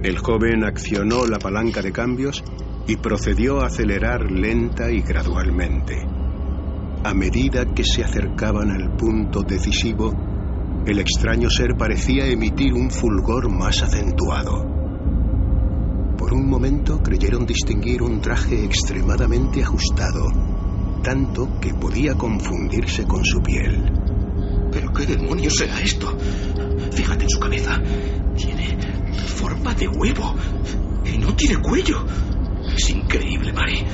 El joven accionó la palanca de cambios y procedió a acelerar lenta y gradualmente. A medida que se acercaban al punto decisivo, el extraño ser parecía emitir un fulgor más acentuado. Por un momento creyeron distinguir un traje extremadamente ajustado, tanto que podía confundirse con su piel. ¿Pero qué demonios será esto? Fíjate en su cabeza. Tiene forma de huevo y no tiene cuello. Es increíble, Mari.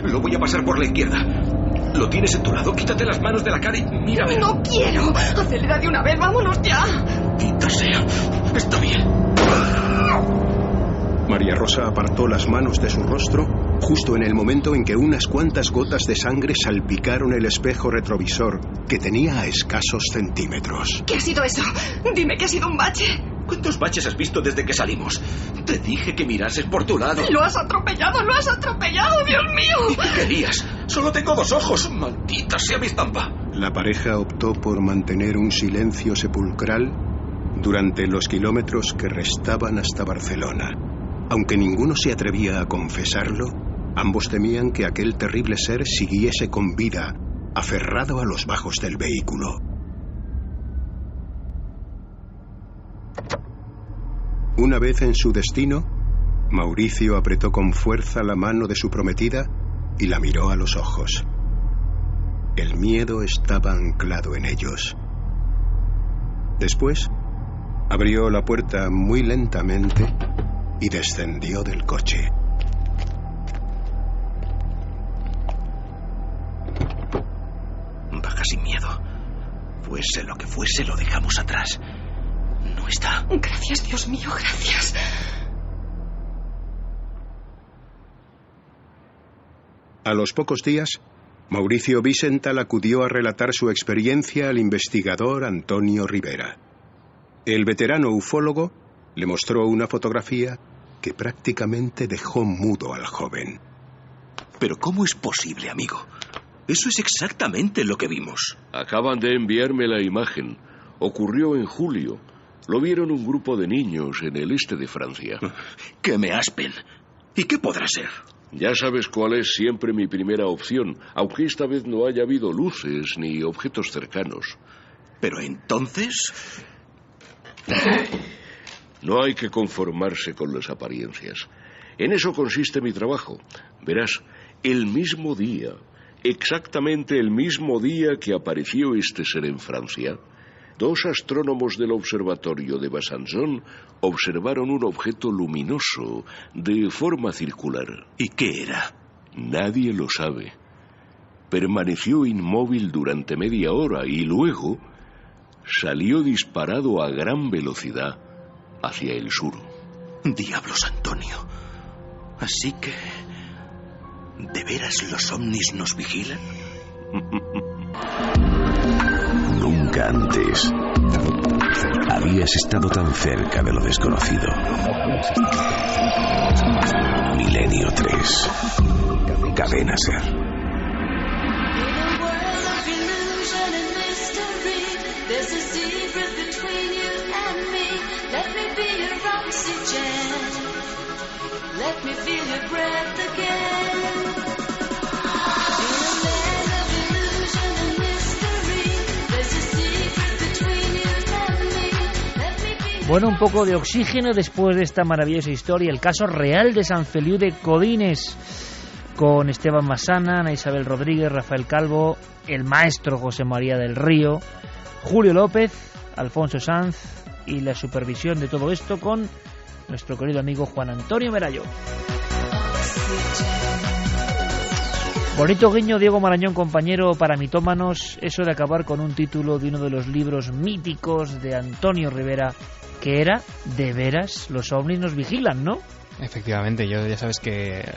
Lo voy a pasar por la izquierda. Lo tienes en tu lado. Quítate las manos de la cara y mírame. ¡No quiero! ¡Acelera de una vez! ¡Vámonos ya! ¡Quita sea! Está bien. María Rosa apartó las manos de su rostro justo en el momento en que unas cuantas gotas de sangre salpicaron el espejo retrovisor que tenía a escasos centímetros. ¿Qué ha sido eso? Dime que ha sido un bache. ¿Cuántos baches has visto desde que salimos? Te dije que mirases por tu lado. ¡Lo has atropellado! ¡Dios mío! ¿Y qué querías? Solo tengo 2 ojos. ¡Maldita sea mi estampa! La pareja optó por mantener un silencio sepulcral durante los kilómetros que restaban hasta Barcelona. Aunque ninguno se atrevía a confesarlo, ambos temían que aquel terrible ser siguiese con vida, aferrado a los bajos del vehículo. Una vez en su destino, Mauricio apretó con fuerza la mano de su prometida y la miró a los ojos. El miedo estaba anclado en ellos. Después, abrió la puerta muy lentamente y descendió del coche. Baja sin miedo. Fuese lo que fuese, lo dejamos atrás. No está. Gracias, Dios mío, gracias. A los pocos días, Mauricio Wiesenthal acudió a relatar su experiencia al investigador Antonio Rivera. El veterano ufólogo le mostró una fotografía que prácticamente dejó mudo al joven. ¿Pero cómo es posible, amigo? Eso es exactamente lo que vimos. Acaban de enviarme la imagen. Ocurrió en julio. Lo vieron un grupo de niños en el este de Francia. ¡Que me aspen! ¿Y qué podrá ser? Ya sabes cuál es siempre mi primera opción, aunque esta vez no haya habido luces ni objetos cercanos. Pero entonces... No hay que conformarse con las apariencias. En eso consiste mi trabajo. Verás, el mismo día, exactamente el mismo día que apareció este ser en Francia, 2 astrónomos del observatorio de Besançon observaron un objeto luminoso de forma circular. ¿Y qué era? Nadie lo sabe. Permaneció inmóvil durante media hora y luego salió disparado a gran velocidad hacia el sur. Diablos, Antonio. Así que... ¿de veras los ovnis nos vigilan? Nunca antes habías estado tan cerca de lo desconocido. Milenio 3. Cadena Ser. Let me feel your breath again. Bueno, un poco de oxígeno después de esta maravillosa historia, el caso real de Sant Feliu de Codines, con Esteban Massana, Ana Isabel Rodríguez, Rafael Calvo, el maestro José María del Río, Julio López, Alfonso Sanz y la supervisión de todo esto con nuestro querido amigo Juan Antonio Merallo. Bonito guiño, Diego Marañón, compañero para mitómanos, eso de acabar con un título de uno de los libros míticos de Antonio Rivera, que era De veras los ovnis nos vigilan, ¿no? Efectivamente, yo ya sabes que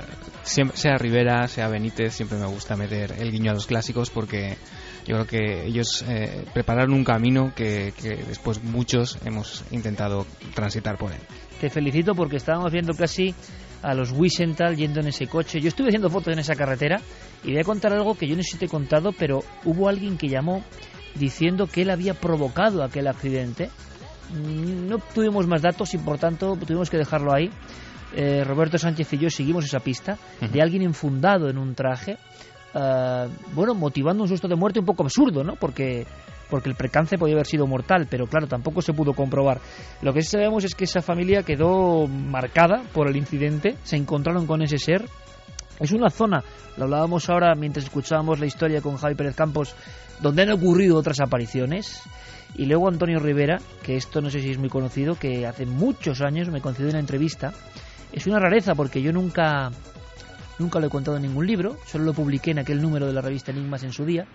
siempre, sea Rivera, sea Benítez, siempre me gusta meter el guiño a los clásicos porque yo creo que ellos prepararon un camino que después muchos hemos intentado transitar por él. Te felicito porque estábamos viendo casi a los Wiesenthal yendo en ese coche. Yo estuve haciendo fotos en esa carretera y voy a contar algo que yo no sé si te he contado, pero hubo alguien que llamó diciendo que él había provocado aquel accidente. No tuvimos más datos y por tanto tuvimos que dejarlo ahí. Roberto Sánchez y yo seguimos esa pista de alguien enfundado en un traje motivando un susto de muerte un poco absurdo, ¿no? Porque el percance podía haber sido mortal, pero claro, tampoco se pudo comprobar. Lo que sí sabemos es que esa familia quedó marcada por el incidente, se encontraron con ese ser. Es una zona, lo hablábamos ahora mientras escuchábamos la historia con Javi Pérez Campos, donde han ocurrido otras apariciones. Y luego Antonio Rivera, que esto no sé si es muy conocido, que hace muchos años me concedió una entrevista. Es una rareza porque yo nunca lo he contado en ningún libro, solo lo publiqué en aquel número de la revista Enigmas en su día.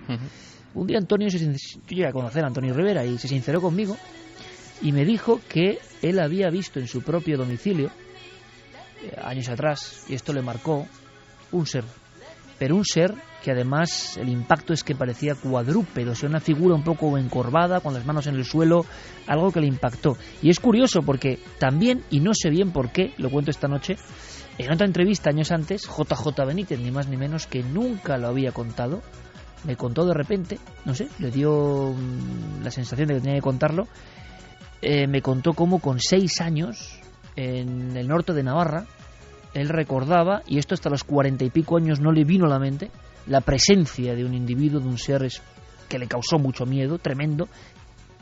Un día yo llegué a conocer a Antonio Rivera y se sinceró conmigo y me dijo que él había visto en su propio domicilio, años atrás, y esto le marcó, un ser. Pero un ser que además el impacto es que parecía cuadrúpedo, o sea, una figura un poco encorvada, con las manos en el suelo, algo que le impactó. Y es curioso porque también, y no sé bien por qué, lo cuento esta noche, en otra entrevista años antes, JJ Benítez, ni más ni menos, que nunca lo había contado, me contó de repente, no sé, le dio la sensación de que tenía que contarlo, me contó cómo con 6 años, en el norte de Navarra, él recordaba, y esto hasta los 40 y pico años no le vino a la mente, la presencia de un individuo, de un ser que le causó mucho miedo, tremendo,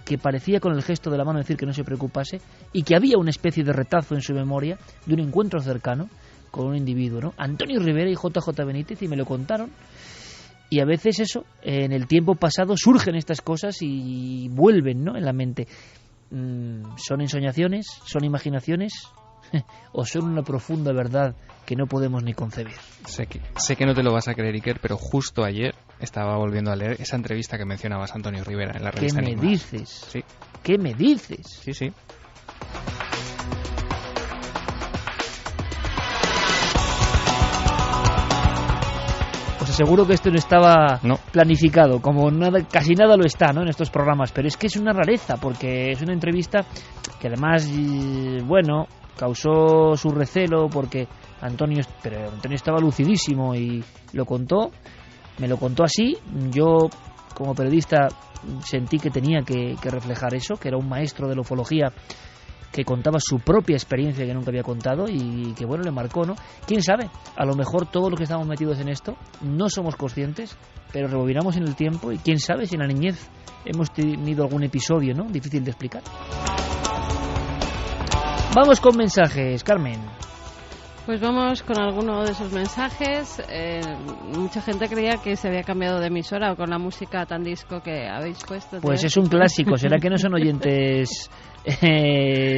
que parecía con el gesto de la mano decir que no se preocupase, y que había una especie de retazo en su memoria de un encuentro cercano con un individuo, ¿no? Antonio Rivera y JJ Benítez, y me lo contaron. Y a veces eso, en el tiempo pasado surgen estas cosas y vuelven, ¿no?, en la mente. ¿Son ensoñaciones? ¿Son imaginaciones? ¿O son una profunda verdad que no podemos ni concebir? Sé que no te lo vas a creer, Iker, pero justo ayer estaba volviendo a leer esa entrevista que mencionabas, Antonio Rivera, en la revista Enigmas. ¿Qué me dices? Sí. ¿Qué me dices? Sí, sí. Os aseguro que esto no estaba planificado, como casi nada lo está, ¿no?, en estos programas, pero es que es una rareza, porque es una entrevista que además, causó su recelo, porque Antonio estaba lucidísimo y lo contó, me lo contó así. Yo, como periodista, sentí que tenía que reflejar eso, que era un maestro de la ufología que contaba su propia experiencia que nunca había contado y que, le marcó, ¿no? ¿Quién sabe? A lo mejor todos los que estamos metidos en esto no somos conscientes, pero rebobinamos en el tiempo y quién sabe si en la niñez hemos tenido algún episodio, ¿no?, difícil de explicar. Vamos con mensajes, Carmen. Pues vamos con alguno de esos mensajes. Mucha gente creía que se había cambiado de emisora con la música tan disco que habéis puesto. Pues es un clásico. ¿Será que no son oyentes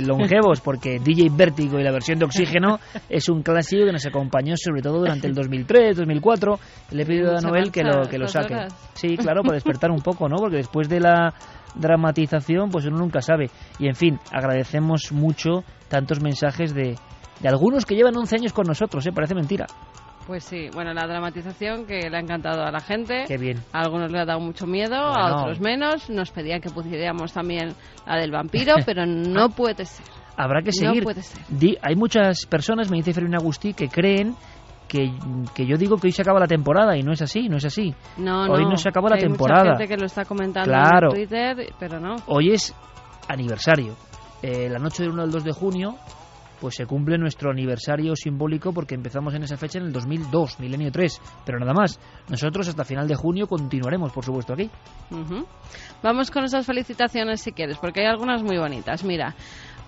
longevos? Porque DJ Vértigo y la versión de Oxígeno es un clásico que nos acompañó sobre todo durante el 2003, 2004. Le he pedido a Noel que lo saque. Sí, claro, para despertar un poco, ¿no? Porque después de la dramatización, pues uno nunca sabe. Y en fin, agradecemos mucho tantos mensajes de algunos que llevan 11 años con nosotros, parece mentira. Pues sí, la dramatización que le ha encantado a la gente. Qué bien. A algunos le ha dado mucho miedo, a otros menos. Nos pedían que pusiéramos también la del vampiro, pero no puede ser. Habrá que seguir. No puede ser. Hay muchas personas, me dice Fermín Agustí, que creen que yo digo que hoy se acaba la temporada y no es así, no es así. Hoy no se acaba la temporada. Hay mucha gente que lo está comentando en Twitter, pero no. Hoy es aniversario. La noche del 1 al 2 de junio pues se cumple nuestro aniversario simbólico, porque empezamos en esa fecha en el 2002, Milenio 3, pero nada más. Nosotros hasta final de junio continuaremos, por supuesto, aquí. Vamos con esas felicitaciones si quieres, porque hay algunas muy bonitas. Mira,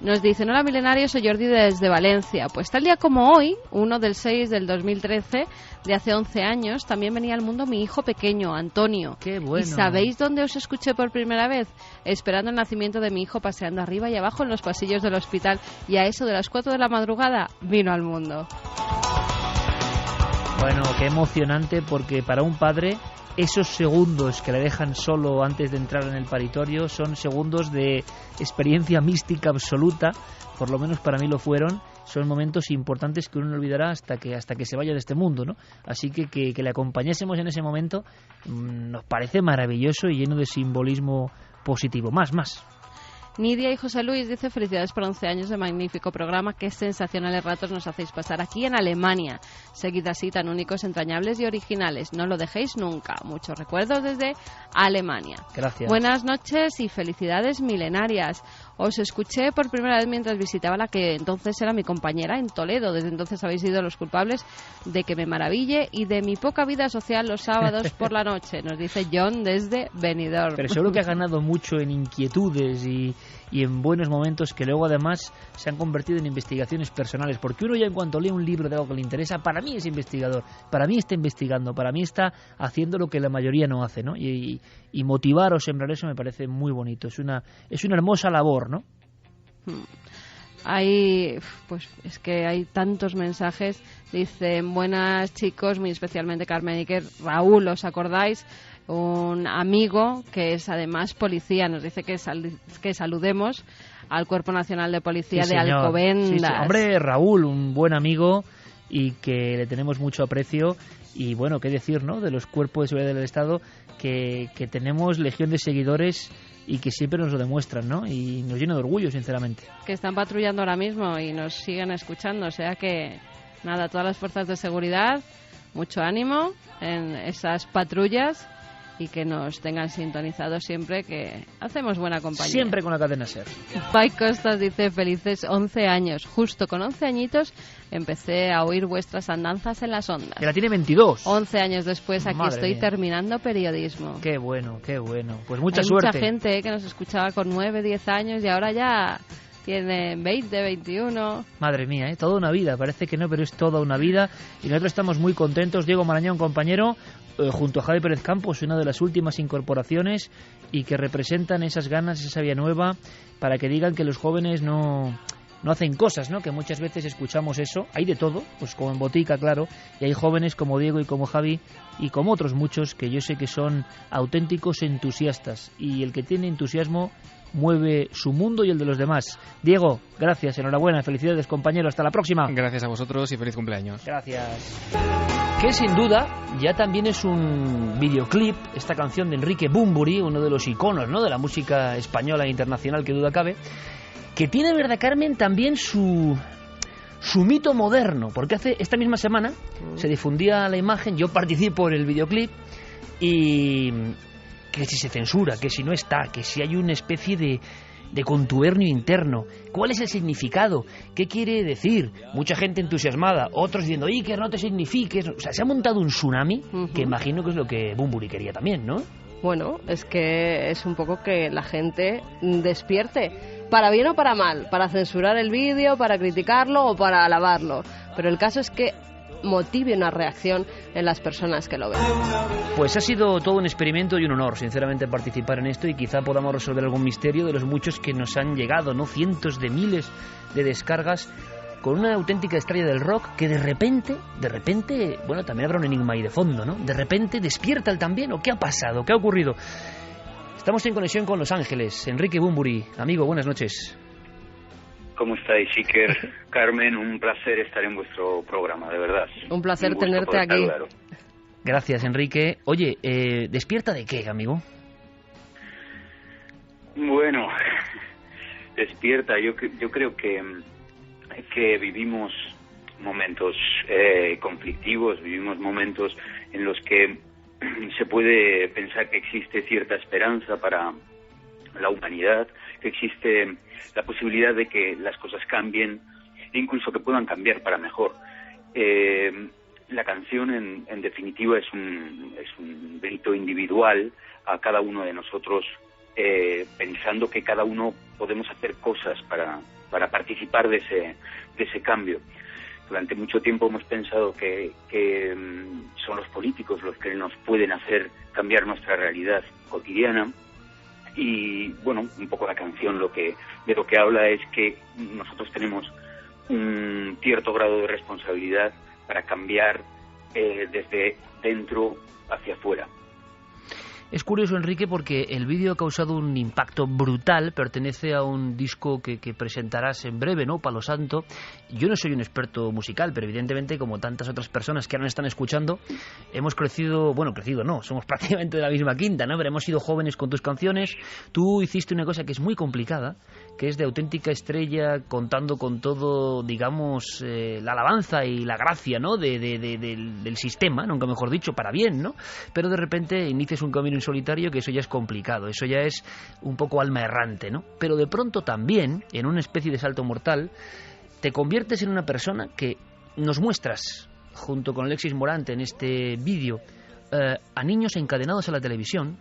nos dicen: hola milenarios, soy Jordi desde Valencia. Pues tal día como hoy, 1 del 6 del 2013, de hace 11 años, también venía al mundo mi hijo pequeño, Antonio. ¡Qué bueno! ¿Y sabéis dónde os escuché por primera vez? Esperando el nacimiento de mi hijo, paseando arriba y abajo en los pasillos del hospital, y a eso de las 4 de la madrugada vino al mundo. Bueno, qué emocionante, porque para un padre esos segundos que le dejan solo antes de entrar en el paritorio son segundos de experiencia mística absoluta, por lo menos para mí lo fueron. Son momentos importantes que uno no olvidará hasta que se vaya de este mundo, ¿no? Así que le acompañásemos en ese momento nos parece maravilloso y lleno de simbolismo positivo. Más. Nidia y José Luis dice: felicidades por 11 años de magnífico programa, qué sensacionales ratos nos hacéis pasar aquí en Alemania. Seguid así, tan únicos, entrañables y originales. No lo dejéis nunca. Muchos recuerdos desde Alemania. Gracias. Buenas noches y felicidades milenarias. Os escuché por primera vez mientras visitaba la que entonces era mi compañera en Toledo. Desde entonces habéis sido los culpables de que me maraville y de mi poca vida social los sábados por la noche, nos dice John desde Benidorm. Pero seguro que ha ganado mucho en inquietudes y en buenos momentos que luego además se han convertido en investigaciones personales, porque uno ya en cuanto lee un libro de algo que le interesa, para mí es investigador, para mí está investigando, para mí está haciendo lo que la mayoría no hace, ¿no? Y motivar o sembrar eso me parece muy bonito, es una hermosa labor, ¿no? Pues es que hay tantos mensajes. Dicen, buenas chicos, muy especialmente Carmen Iker, Raúl, ¿os acordáis? Un amigo que es además policía, nos dice que saludemos al Cuerpo Nacional de Policía de Alcobendas. Sí. Hombre, Raúl, un buen amigo y que le tenemos mucho aprecio. Y bueno, qué decir, ¿no?, de los cuerpos de seguridad del Estado, que tenemos legión de seguidores y que siempre nos lo demuestran, ¿no? Y nos llena de orgullo, sinceramente. Que están patrullando ahora mismo y nos siguen escuchando, o sea que, nada, todas las fuerzas de seguridad, mucho ánimo en esas patrullas y que nos tengan sintonizados siempre, que hacemos buena compañía. Siempre con la cadena SER. Pai Costas dice, felices 11 años. Justo con 11 añitos empecé a oír vuestras andanzas en las ondas. Que la tiene 22. 11 años después, aquí Madre estoy mía. Terminando periodismo. Qué bueno, qué bueno. Pues mucha Hay suerte. Mucha gente que nos escuchaba con 9, 10 años y ahora ya tiene 20, 21. Madre mía, toda una vida. Parece que no, pero es toda una vida. Y nosotros estamos muy contentos. Diego Marañón, compañero, junto a Javi Pérez Campos, una de las últimas incorporaciones y que representan esas ganas, esa vía nueva, para que digan que los jóvenes no hacen cosas, ¿no? Que muchas veces escuchamos eso. Hay de todo, pues como en Botica, claro, y hay jóvenes como Diego y como Javi y como otros muchos que yo sé que son auténticos entusiastas, y el que tiene entusiasmo mueve su mundo y el de los demás. Diego, gracias, enhorabuena, felicidades, compañero, hasta la próxima. Gracias a vosotros y feliz cumpleaños. Gracias. Que sin duda ya también es un videoclip, esta canción de Enrique Bunbury, uno de los iconos, ¿no?, de la música española e internacional, que duda cabe, que tiene, verdad, Carmen, también su mito moderno, porque esta misma semana se difundía la imagen, yo participo en el videoclip, y que si se censura, que si no está, que si hay una especie de contubernio interno. ¿Cuál es el significado? ¿Qué quiere decir? Mucha gente entusiasmada, otros diciendo, Iker, no te signifiques. O sea, se ha montado un tsunami, que imagino que es lo que Bunbury quería también, ¿no? Bueno, es que es un poco que la gente despierte, para bien o para mal, para censurar el vídeo, para criticarlo o para alabarlo. Pero el caso es que motive una reacción en las personas que lo ven. Pues ha sido todo un experimento y un honor, sinceramente, participar en esto, y quizá podamos resolver algún misterio de los muchos que nos han llegado, ¿no? Cientos de miles de descargas con una auténtica estrella del rock que de repente, bueno, también habrá un enigma ahí de fondo, ¿no? De repente despierta el también, ¿o qué ha pasado? ¿Qué ha ocurrido? Estamos en conexión con Los Ángeles. Enrique Bunbury, amigo, buenas noches. ¿Cómo estáis, Iker? Carmen, un placer estar en vuestro programa, de verdad. Un placer tenerte aquí. Gracias, Enrique. Oye, ¿despierta de qué, amigo? Bueno, despierta. Yo creo que vivimos momentos conflictivos, vivimos momentos en los que se puede pensar que existe cierta esperanza para la humanidad, que existe la posibilidad de que las cosas cambien e incluso que puedan cambiar para mejor. La canción, en definitiva, es un grito individual a cada uno de nosotros, pensando que cada uno podemos hacer cosas para participar de ese cambio. Durante mucho tiempo hemos pensado que son los políticos los que nos pueden hacer cambiar nuestra realidad cotidiana. Y bueno, un poco la canción de lo que habla es que nosotros tenemos un cierto grado de responsabilidad para cambiar desde dentro hacia afuera. Es curioso, Enrique, porque el vídeo ha causado un impacto brutal. Pertenece a un disco que presentarás en breve, ¿no? Palo Santo. Yo no soy un experto musical, pero evidentemente, como tantas otras personas que ahora me están escuchando, hemos crecido no, somos prácticamente de la misma quinta, ¿no? Pero hemos sido jóvenes con tus canciones. Tú hiciste una cosa que es muy complicada, que es de auténtica estrella, contando con todo, digamos, la alabanza y la gracia, ¿no? Del sistema, nunca mejor dicho, para bien, ¿no? Pero de repente inicias un camino en solitario, que eso ya es complicado, eso ya es un poco alma errante, ¿no? Pero de pronto también, en una especie de salto mortal, te conviertes en una persona que nos muestras, junto con Alexis Morante en este vídeo, a niños encadenados a la televisión.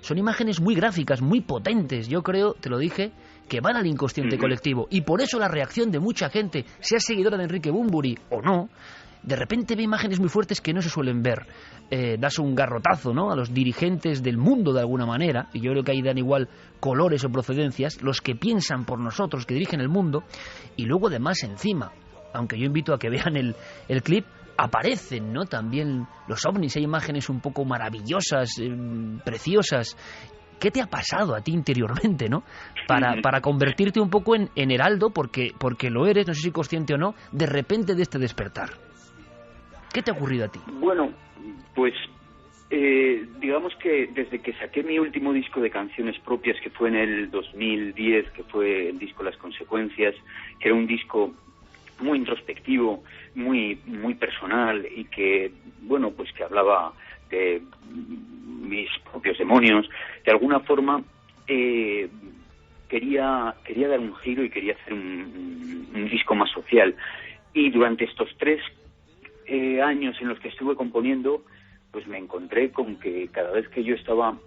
Son imágenes muy gráficas, muy potentes, yo creo, te lo dije, que van al inconsciente colectivo. Y por eso la reacción de mucha gente, sea seguidora de Enrique Bunbury o no, de repente ve imágenes muy fuertes que no se suelen ver. Das un garrotazo, ¿no?, a los dirigentes del mundo de alguna manera, y yo creo que ahí dan igual colores o procedencias, los que piensan por nosotros, que dirigen el mundo, y luego además encima, aunque yo invito a que vean el clip, aparecen, ¿no?, también los ovnis, hay imágenes un poco maravillosas, preciosas. ¿Qué te ha pasado a ti interiormente, ¿no?, para convertirte un poco en heraldo, porque lo eres, no sé si consciente o no, de repente de este despertar? ¿Qué te ha ocurrido a ti? Bueno, pues digamos que desde que saqué mi último disco de canciones propias, que fue en el 2010, que fue el disco Las Consecuencias, que era un disco muy introspectivo, muy personal, y que, bueno, pues que hablaba de mis propios demonios, de alguna forma quería dar un giro y quería hacer un disco más social. Y durante estos 3 años en los que estuve componiendo, pues me encontré con que cada vez que yo estaba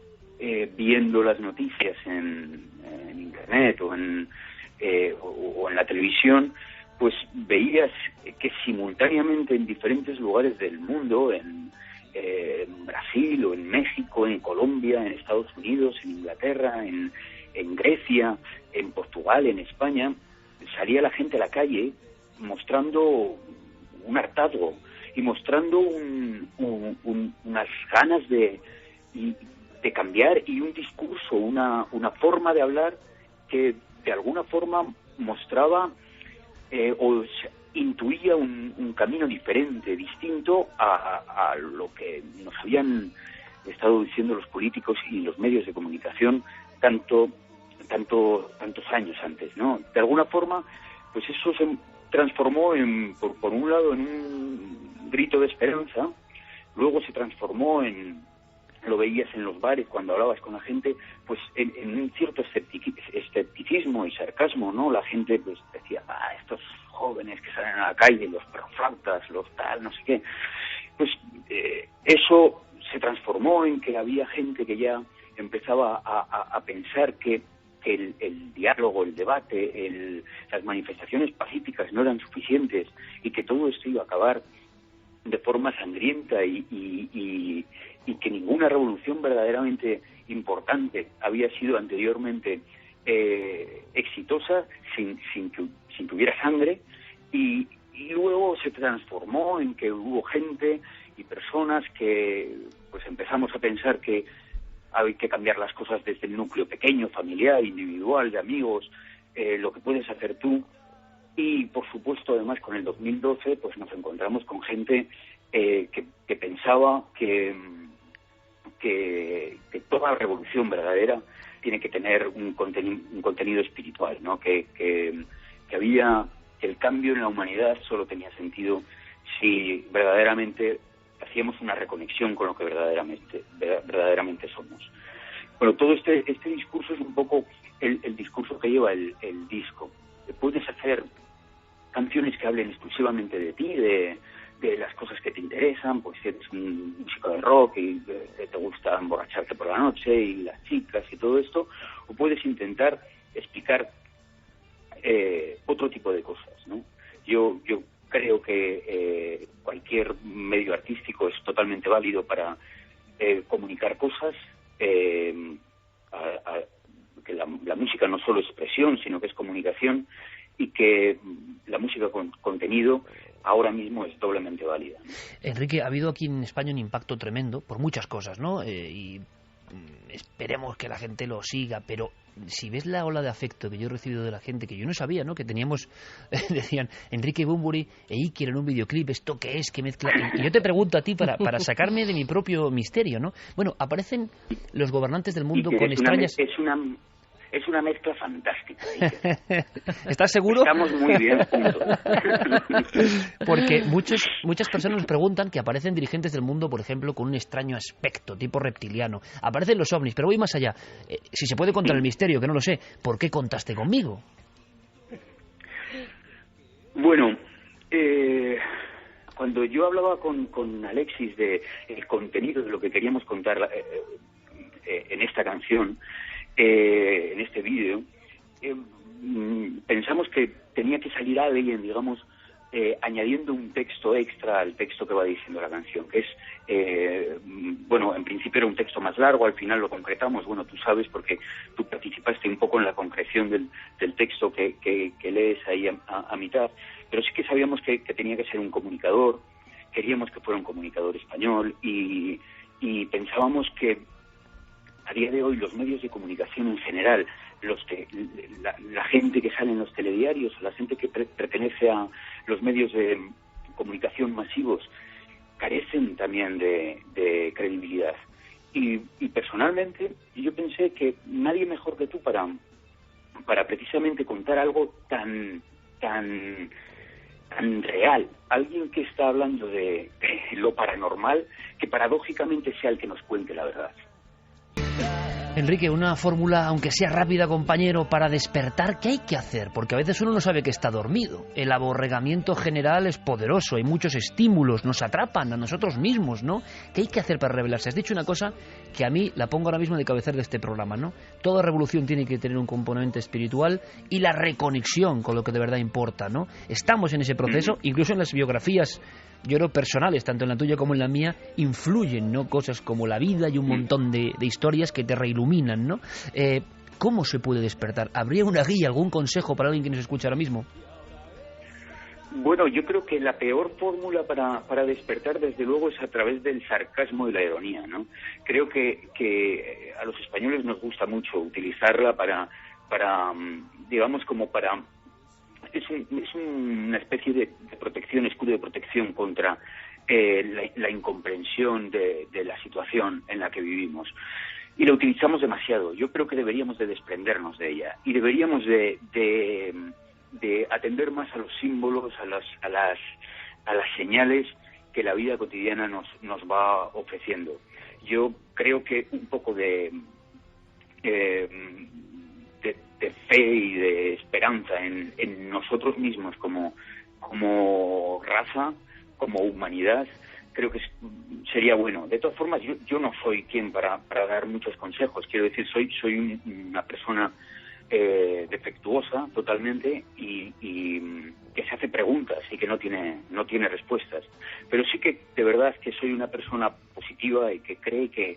viendo las noticias en internet o en la televisión, pues veías que simultáneamente en diferentes lugares del mundo, en Brasil o en México, en Colombia, en Estados Unidos, en Inglaterra, en Grecia, en Portugal, en España, salía la gente a la calle mostrando un hartazgo y mostrando unas ganas de cambiar, y un discurso, una forma de hablar que de alguna forma mostraba o intuía un camino diferente, distinto a lo que nos habían estado diciendo los políticos y los medios de comunicación tantos años antes, ¿no? De alguna forma, pues eso se transformó por un lado en un grito de esperanza, luego se transformó lo veías en los bares cuando hablabas con la gente, pues en un cierto escepticismo y sarcasmo, ¿no? La gente pues decía, estos jóvenes que salen a la calle, los perflautas, los tal, no sé qué. Pues eso se transformó en que había gente que ya empezaba a pensar que el diálogo, el debate, las manifestaciones pacíficas no eran suficientes, y que todo esto iba a acabar de forma sangrienta, y que ninguna revolución verdaderamente importante había sido anteriormente exitosa sin que hubiera sangre, y luego se transformó en que hubo gente y personas que pues empezamos a pensar que hay que cambiar las cosas desde el núcleo pequeño, familiar, individual, de amigos, lo que puedes hacer tú. Y por supuesto, además, con el 2012 pues nos encontramos con gente que pensaba que toda revolución verdadera tiene que tener un contenido espiritual, ¿no? Que el cambio en la humanidad solo tenía sentido si verdaderamente hacíamos una reconexión con lo que verdaderamente somos. Bueno, todo este discurso es un poco el discurso que lleva el disco. Puedes hacer canciones que hablen exclusivamente de ti, de las cosas que te interesan, pues si eres un músico de rock y te gusta emborracharte por la noche y las chicas y todo esto, o puedes intentar explicar otro tipo de cosas, ¿no? Yo creo que cualquier medio artístico es totalmente válido para comunicar cosas, que la música no solo es expresión, sino que es comunicación, y que la música con contenido ahora mismo es doblemente válida, ¿no? Enrique, ha habido aquí en España un impacto tremendo por muchas cosas, ¿no? Y esperemos que la gente lo siga, pero si ves la ola de afecto que yo he recibido de la gente, que yo no sabía, ¿no?, que teníamos, decían, Enrique Bunbury e Iker en un videoclip, ¿esto qué es? ¿Qué mezcla? Y yo te pregunto a ti para sacarme de mi propio misterio, ¿no? Bueno, aparecen los gobernantes del mundo con extrañas... Es una mezcla fantástica. ¿Estás seguro? Estamos muy bien juntos. Porque muchas personas nos preguntan que aparecen dirigentes del mundo, por ejemplo, con un extraño aspecto, tipo reptiliano. Aparecen los ovnis, pero voy más allá. Si se puede contar el misterio, que no lo sé, ¿por qué contaste conmigo? Bueno, cuando yo hablaba con Alexis de el contenido de lo que queríamos contar en esta canción, en este vídeo, pensamos que tenía que salir alguien, digamos, añadiendo un texto extra al texto que va diciendo la canción, que es, bueno, en principio era un texto más largo, al final lo concretamos, bueno, tú sabes porque tú participaste un poco en la concreción del texto que lees ahí a mitad, pero sí que sabíamos que tenía que ser un comunicador, queríamos que fuera un comunicador español y pensábamos que a día de hoy los medios de comunicación en general, la gente que sale en los telediarios, la gente que pertenece a los medios de comunicación masivos, carecen también de credibilidad. Y personalmente yo pensé que nadie mejor que tú para precisamente contar algo tan real, alguien que está hablando de lo paranormal, que paradójicamente sea el que nos cuente la verdad. Enrique, una fórmula, aunque sea rápida, compañero, para despertar, ¿qué hay que hacer? Porque a veces uno no sabe que está dormido. El aborregamiento general es poderoso, hay muchos estímulos, nos atrapan a nosotros mismos, ¿no? ¿Qué hay que hacer para rebelarse? Has dicho una cosa que a mí la pongo ahora mismo de cabecera de este programa, ¿no? Toda revolución tiene que tener un componente espiritual y la reconexión con lo que de verdad importa, ¿no? Estamos en ese proceso, incluso en las biografías, yo creo, personales, tanto en la tuya como en la mía, influyen, ¿no? Cosas como la vida y un montón de historias que te reiluminan, ¿no? ¿Cómo se puede despertar? ¿Habría una guía, algún consejo para alguien que nos escucha ahora mismo? Bueno, yo creo que la peor fórmula para despertar, desde luego, es a través del sarcasmo y la ironía, ¿no? Creo que a los españoles nos gusta mucho utilizarla para digamos, como para... Es una especie de protección, escudo de protección contra la incomprensión de la situación en la que vivimos. Y la utilizamos demasiado. Yo creo que deberíamos de desprendernos de ella y deberíamos de atender más a los símbolos, a las señales que la vida cotidiana nos va ofreciendo. Yo creo que un poco de fe y de esperanza en nosotros mismos como raza, como humanidad, creo que sería bueno. De todas formas, yo no soy quien para dar muchos consejos. Quiero decir, soy una persona defectuosa totalmente y que se hace preguntas y que no tiene respuestas. Pero sí que de verdad que soy una persona positiva y que cree que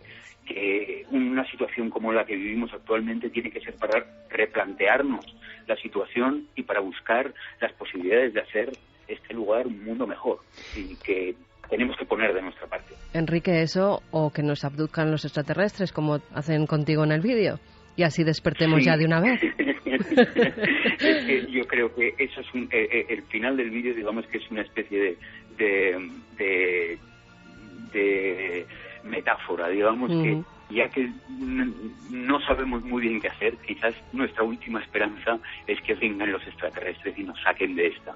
una situación como la que vivimos actualmente tiene que ser para replantearnos la situación y para buscar las posibilidades de hacer este lugar un mundo mejor y que tenemos que poner de nuestra parte. Enrique, eso o que nos abduzcan los extraterrestres como hacen contigo en el vídeo y así despertemos ya de una vez. Es que yo creo que eso es el final del vídeo, digamos que es una especie de metáfora, digamos, que ya que no sabemos muy bien qué hacer, quizás nuestra última esperanza es que vengan los extraterrestres y nos saquen de esta.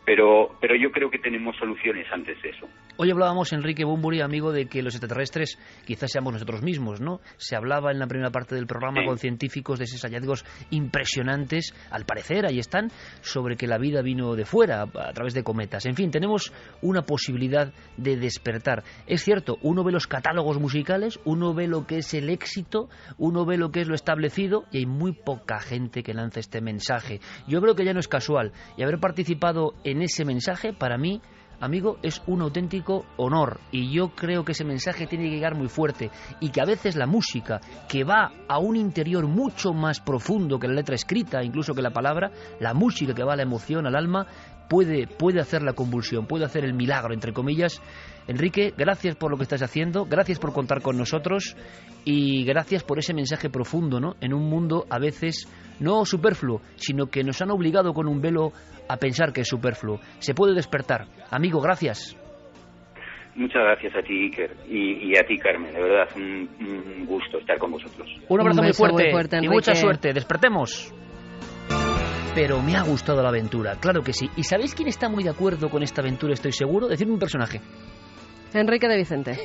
Pero yo creo que tenemos soluciones antes de eso. Hoy hablábamos, Enrique Bunbury, amigo, de que los extraterrestres quizás seamos nosotros mismos, ¿no? Se hablaba en la primera parte del programa con científicos de esos hallazgos impresionantes, al parecer, ahí están, sobre que la vida vino de fuera, a través de cometas. En fin, tenemos una posibilidad de despertar. Es cierto, uno ve los catálogos musicales, uno ve lo que es el éxito, uno ve lo que es lo establecido, y hay muy poca gente que lanza este mensaje. Yo creo que ya no es casual, y haber participado en ese mensaje, para mí, amigo, es un auténtico honor, y yo creo que ese mensaje tiene que llegar muy fuerte, y que a veces la música, que va a un interior mucho más profundo que la letra escrita, incluso que la palabra, la música que va a la emoción, al alma, puede hacer la convulsión, puede hacer el milagro, entre comillas. Enrique, gracias por lo que estás haciendo, gracias por contar con nosotros y gracias por ese mensaje profundo, ¿no? En un mundo a veces no superfluo, sino que nos han obligado con un velo a pensar que es superfluo. Se puede despertar. Amigo, gracias. Muchas gracias a ti, Iker, y a ti, Carmen. De verdad, un gusto estar con vosotros. Un abrazo muy fuerte y Enrique. mucha suerte. Despertemos. Pero me ha gustado la aventura, claro que sí. ¿Y sabéis quién está muy de acuerdo con esta aventura? Estoy seguro. Decidme un personaje. Enrique de Vicente.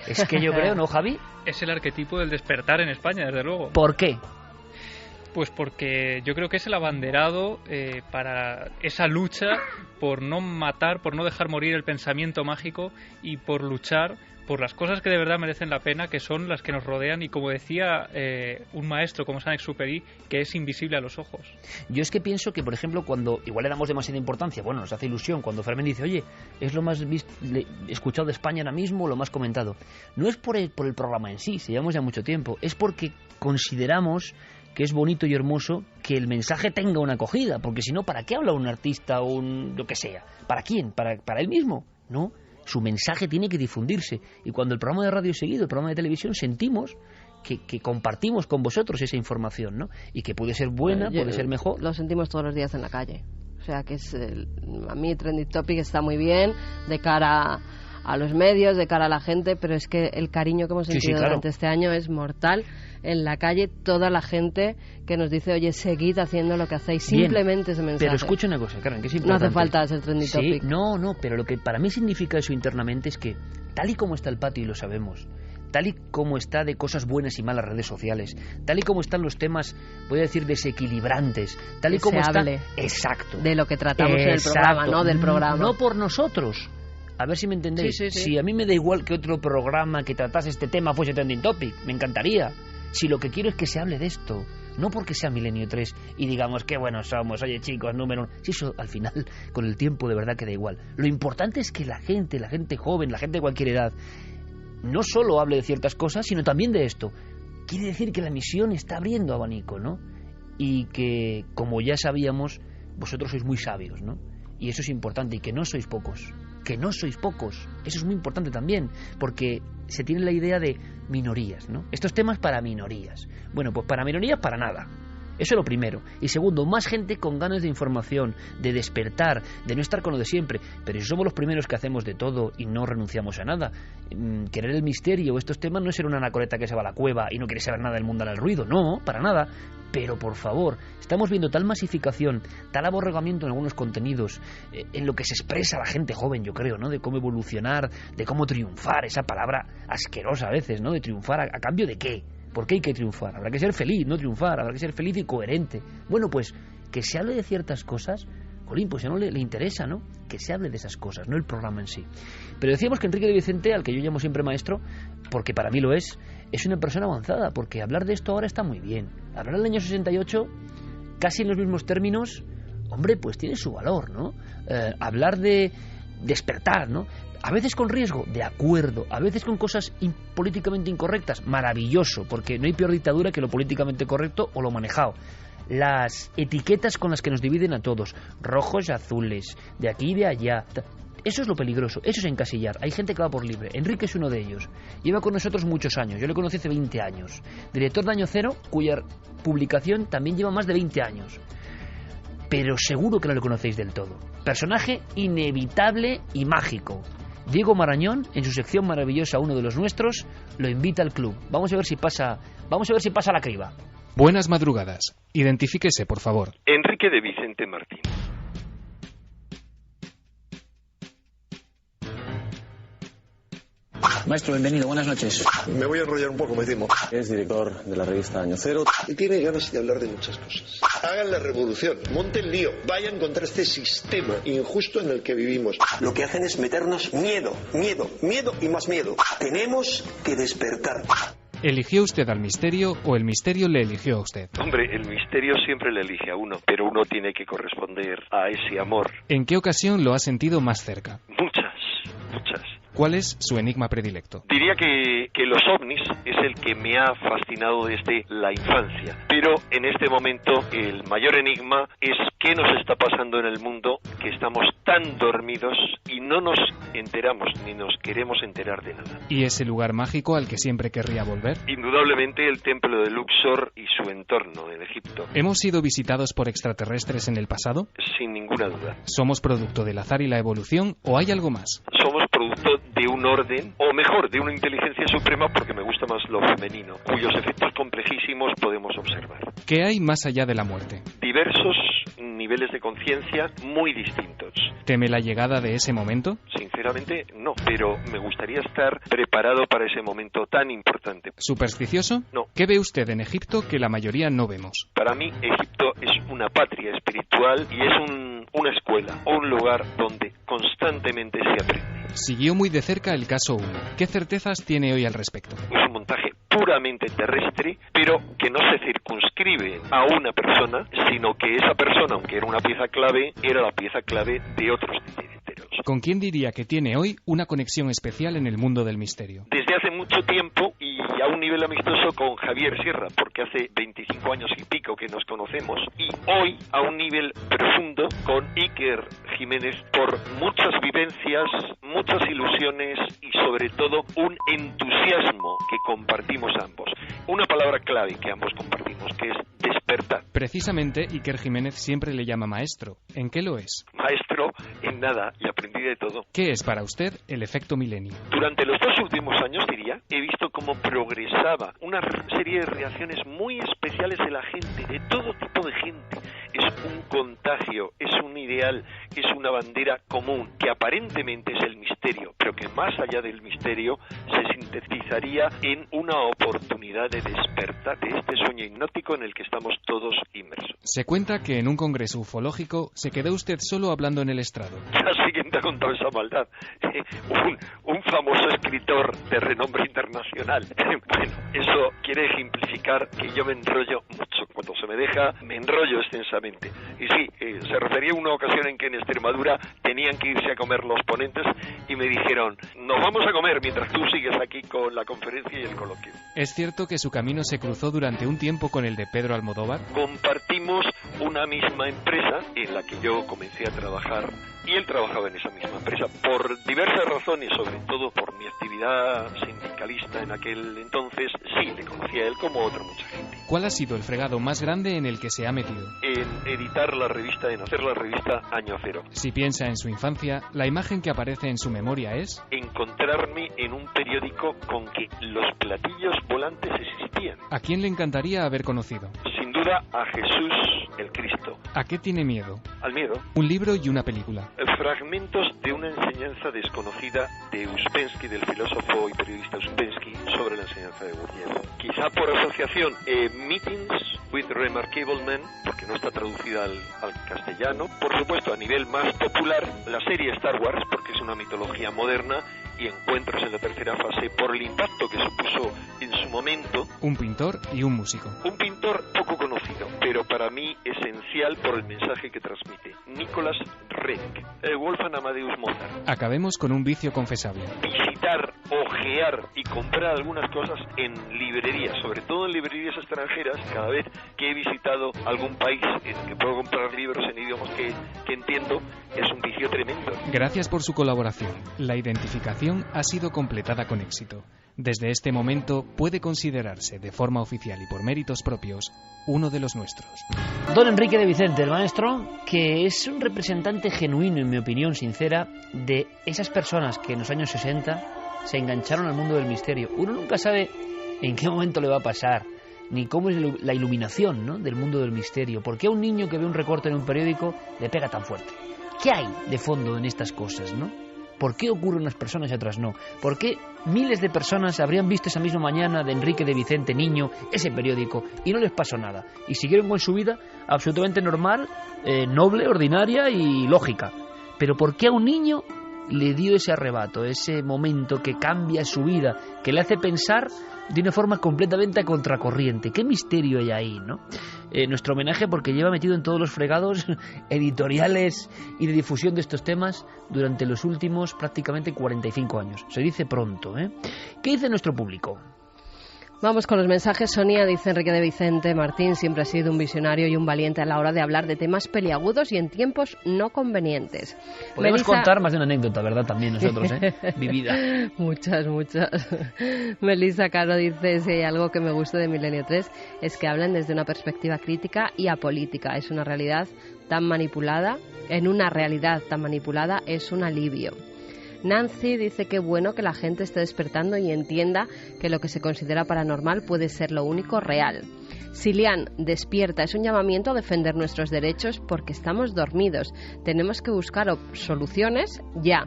Es que yo creo, ¿no, Javi? Es el arquetipo del despertar en España, desde luego. ¿Por qué? Pues porque yo creo que es el abanderado para esa lucha por no matar, por no dejar morir el pensamiento mágico y por luchar por las cosas que de verdad merecen la pena, que son las que nos rodean y, como decía un maestro como Saint-Exupéry, que es invisible a los ojos. Yo es que pienso que, por ejemplo, cuando igual le damos demasiada importancia, bueno, nos hace ilusión cuando Fermín dice, oye, es lo más escuchado de España ahora mismo, lo más comentado. No es por el programa en sí, se llevamos ya mucho tiempo, es porque consideramos que es bonito y hermoso que el mensaje tenga una acogida, porque si no, ¿para qué habla un artista o lo que sea? ¿Para quién? ¿Para él mismo? No, su mensaje tiene que difundirse, y cuando el programa de radio es seguido, el programa de televisión, sentimos que compartimos con vosotros esa información, ¿no? Y que puede ser buena, puede ser mejor. Lo sentimos todos los días en la calle. O sea que a mí Trending Topic está muy bien de cara a los medios, de cara a la gente, pero es que el cariño que hemos sentido durante este año es mortal. En la calle, toda la gente que nos dice, oye, seguid haciendo lo que hacéis, simplemente ese mensaje. Pero escucha una cosa, Karen, que es No importante. hace falta ser Trending Topic. No, pero lo que para mí significa eso internamente es que, tal y como está el patio, y lo sabemos, tal y como está de cosas buenas y malas redes sociales, tal y como están los temas, voy a decir, desequilibrantes, tal y como está... Exacto. De lo que tratamos en el programa, ¿no? Del programa. No por nosotros. A ver si me entendéis. Sí. Si a mí me da igual que otro programa que tratase este tema fuese Trending Topic, me encantaría. Si lo que quiero es que se hable de esto, no porque sea Milenio 3 y digamos qué buenos somos, oye chicos, número 1. Si eso al final, con el tiempo, de verdad que da igual. Lo importante es que la gente joven, la gente de cualquier edad, no solo hable de ciertas cosas, sino también de esto. Quiere decir que la emisión está abriendo abanico, ¿no? Y que, como ya sabíamos, vosotros sois muy sabios, ¿no? Y eso es importante, y que no sois pocos. Que no sois pocos. Eso es muy importante también, porque se tiene la idea de minorías, ¿no? Estos temas para minorías. Bueno, pues para minorías para nada. Eso es lo primero. Y segundo, más gente con ganas de información, de despertar, de no estar con lo de siempre. Pero si somos los primeros que hacemos de todo y no renunciamos a nada, querer el misterio, estos temas, no es ser una anacoreta que se va a la cueva y no quiere saber nada del mundo al ruido. No, para nada. Pero por favor, estamos viendo tal masificación, tal aborregamiento en algunos contenidos, en lo que se expresa la gente joven, yo creo, ¿no? De cómo evolucionar, de cómo triunfar, esa palabra asquerosa a veces, ¿no? De triunfar, ¿a cambio de qué? ¿Por qué hay que triunfar? Habrá que ser feliz, no triunfar, habrá que ser feliz y coherente. Bueno, pues que se hable de ciertas cosas, jolín, pues ya no le interesa, ¿no? Que se hable de esas cosas, no el programa en sí. Pero decíamos que Enrique de Vicente, al que yo llamo siempre maestro, porque para mí lo es una persona avanzada, porque hablar de esto ahora está muy bien. Hablar del año 68, casi en los mismos términos, hombre, pues tiene su valor, ¿no? Hablar de despertar, ¿no? A veces con riesgo, de acuerdo. A veces con cosas políticamente incorrectas, maravilloso, porque no hay peor dictadura que lo políticamente correcto o lo manejado. Las etiquetas con las que nos dividen a todos, rojos y azules, de aquí y de allá. Eso es lo peligroso, eso es encasillar. Hay gente que va por libre. Enrique es uno de ellos. Lleva con nosotros muchos años. Yo le conocí hace 20 años. Director de Año Cero, cuya publicación también lleva más de 20 años. Pero seguro que no lo conocéis del todo. Personaje inevitable y mágico. Diego Marañón, en su sección maravillosa Uno de los Nuestros, lo invita al club. Vamos a ver si pasa la criba. Buenas madrugadas. Identifíquese, por favor. Enrique de Vicente Martín. Maestro, bienvenido, buenas noches. Me voy a enrollar un poco, me temo. Es director de la revista Año Cero. Y tiene ganas de hablar de muchas cosas. Hagan la revolución, monten lío, vayan contra este sistema injusto en el que vivimos. Lo que hacen es meternos miedo, miedo, miedo y más miedo. Tenemos que despertar. ¿Eligió usted al misterio o el misterio le eligió a usted? Hombre, el misterio siempre le elige a uno, pero uno tiene que corresponder a ese amor. ¿En qué ocasión lo ha sentido más cerca? Muchas. ¿Cuál es su enigma predilecto? Diría que los ovnis es el que me ha fascinado desde la infancia, pero en este momento el mayor enigma es qué nos está pasando en el mundo, que estamos tan dormidos y no nos enteramos ni nos queremos enterar de nada. ¿Y ese lugar mágico al que siempre querría volver? Indudablemente el templo de Luxor y su entorno en Egipto. ¿Hemos sido visitados por extraterrestres en el pasado? Sin ninguna duda. ¿Somos producto del azar y la evolución o hay algo más? Somos producto de un orden, o mejor, de una inteligencia suprema, porque me gusta más lo femenino, cuyos efectos complejísimos podemos observar. ¿Qué hay más allá de la muerte? Diversos niveles de conciencia muy distintos. ¿Teme la llegada de ese momento? Sinceramente, no, pero me gustaría estar preparado para ese momento tan importante. ¿Supersticioso? No. ¿Qué ve usted en Egipto que la mayoría no vemos? Para mí, Egipto es una patria espiritual y es una escuela o un lugar donde constantemente se aprende. Siguió muy de cerca el caso 1. ¿Qué certezas tiene hoy al respecto? Es un montaje puramente terrestre, pero que no se circunscribe a una persona, sino que esa persona, aunque era una pieza clave, era la pieza clave de otros titiriteros. ¿Con quién diría que tiene hoy una conexión especial en el mundo del misterio? Desde hace mucho tiempo y a un nivel amistoso con Javier Sierra, porque hace 25 años y pico que nos conocemos, y hoy a un nivel profundo con Iker Jiménez por muchas vivencias, muchas ilusiones y sobre todo un entusiasmo que compartimos ambos. Una palabra clave que ambos compartimos, que es despertar. Precisamente Iker Jiménez siempre le llama maestro. ¿En qué lo es? Maestro en nada y aprendí de todo. ¿Qué es para usted el efecto milenio? Durante los 2 últimos años, diría, he visto cómo progresaba una serie de reacciones muy especiales de la gente, de todo tipo de gente. Es un contagio, es un ideal, es una bandera común, que aparentemente es el misterio, pero que más allá del misterio se sintetizaría en una oportunidad de despertar de este sueño hipnótico en el que estamos todos inmersos. Se cuenta que en un congreso ufológico se quedó usted solo hablando en el estrado. Así que te ha contado esa maldad. Un famoso escritor de renombre internacional. Bueno, eso quiere ejemplificar que yo me enrollo mucho. Cuando se me deja, me enrollo extensamente. Y sí, se refería a una ocasión en que en Extremadura tenían que irse a comer los ponentes y me dijeron, nos vamos a comer mientras tú sigues aquí con la conferencia y el coloquio. ¿Es cierto que su camino se cruzó durante un tiempo con el de Pedro Almodóvar? Compartimos una misma empresa en la que yo comencé a trabajar y él trabajaba en esa misma empresa por diversas razones, sobre todo por mi actividad sindicalista en aquel entonces. Sí, le conocía a él como otra mucha gente. ¿Cuál ha sido el fregado más grande en el que se ha metido? En editar la revista, en hacer la revista Año Cero. Si piensa en su infancia, la imagen que aparece en su memoria es... encontrarme en un periódico con que los platillos volantes existían. ¿A quién le encantaría haber conocido? Sin duda a Jesús el Cristo. ¿A qué tiene miedo? Al miedo. Un libro y una película. Fragmentos de una enseñanza desconocida de Uspensky, del filósofo y periodista Uspensky, sobre la enseñanza de Gurdjieff. Quizá por asociación, Meetings with Remarkable Men, porque no está traducida al castellano. Por supuesto, a nivel más popular, la serie Star Wars, porque es una mitología moderna, y Encuentros en la tercera fase, por el impacto que supuso en su momento. Un pintor y un músico. Un pintor poco conocido, pero para mí esencial por el mensaje que transmite. Nicholas Ring, Wolfgang Amadeus Mozart. Acabemos con un vicio confesable. Visitar, ojear y comprar algunas cosas en librerías, sobre todo en librerías extranjeras. Cada vez que he visitado algún país en el que puedo comprar libros en idiomas que entiendo, es un vicio tremendo. Gracias por su colaboración. La identificación ha sido completada con éxito. Desde este momento puede considerarse de forma oficial y por méritos propios uno de los nuestros. Don Enrique de Vicente, el maestro, que es un representante genuino, en mi opinión sincera, de esas personas que en los años 60 se engancharon al mundo del misterio. Uno nunca sabe en qué momento le va a pasar, ni cómo es la iluminación, ¿no?, del mundo del misterio. ¿Por qué a un niño que ve un recorte en un periódico le pega tan fuerte? ¿Qué hay de fondo en estas cosas, no? ¿Por qué ocurren unas personas y otras no? ¿Por qué miles de personas habrían visto esa misma mañana de Enrique de Vicente niño ese periódico y no les pasó nada? Y siguieron con su vida absolutamente normal, noble, ordinaria y lógica. Pero ¿por qué a un niño le dio ese arrebato, ese momento que cambia su vida, que le hace pensar de una forma completamente a contracorriente. ¿Qué misterio hay ahí, no? Nuestro homenaje, porque lleva metido en todos los fregados editoriales y de difusión de estos temas durante los últimos prácticamente 45 años. Se dice pronto, ¿eh? ¿Qué dice nuestro público? Vamos con los mensajes. Sonia dice: Enrique de Vicente Martín siempre ha sido un visionario y un valiente a la hora de hablar de temas peliagudos y en tiempos no convenientes. Podemos contar más de una anécdota, ¿verdad? También nosotros, vivida. Muchas. Melissa Caro dice: si hay algo que me gusta de Milenio 3 es que hablan desde una perspectiva crítica y apolítica. Es una realidad tan manipulada. En una realidad tan manipulada es un alivio. Nancy dice que bueno que la gente esté despertando y entienda que lo que se considera paranormal puede ser lo único real. Silian, despierta, es un llamamiento a defender nuestros derechos porque estamos dormidos. Tenemos que buscar soluciones ya.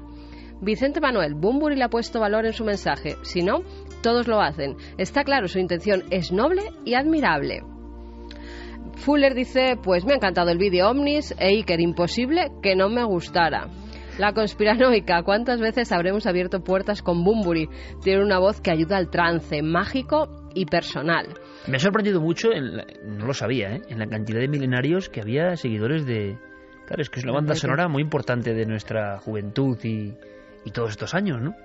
Vicente Manuel, Bunbury le ha puesto valor en su mensaje. Si no, todos lo hacen. Está claro, su intención es noble y admirable. Fuller dice: pues me ha encantado el vídeo Omnis e Iker, imposible que no me gustara. La conspiranoica, ¿cuántas veces habremos abierto puertas con Bunbury? Tiene una voz que ayuda al trance, mágico y personal. Me ha sorprendido mucho, no lo sabía, en la cantidad de milenarios que había seguidores de... Claro, es que es una banda sonora muy importante de nuestra juventud y todos estos años, ¿no?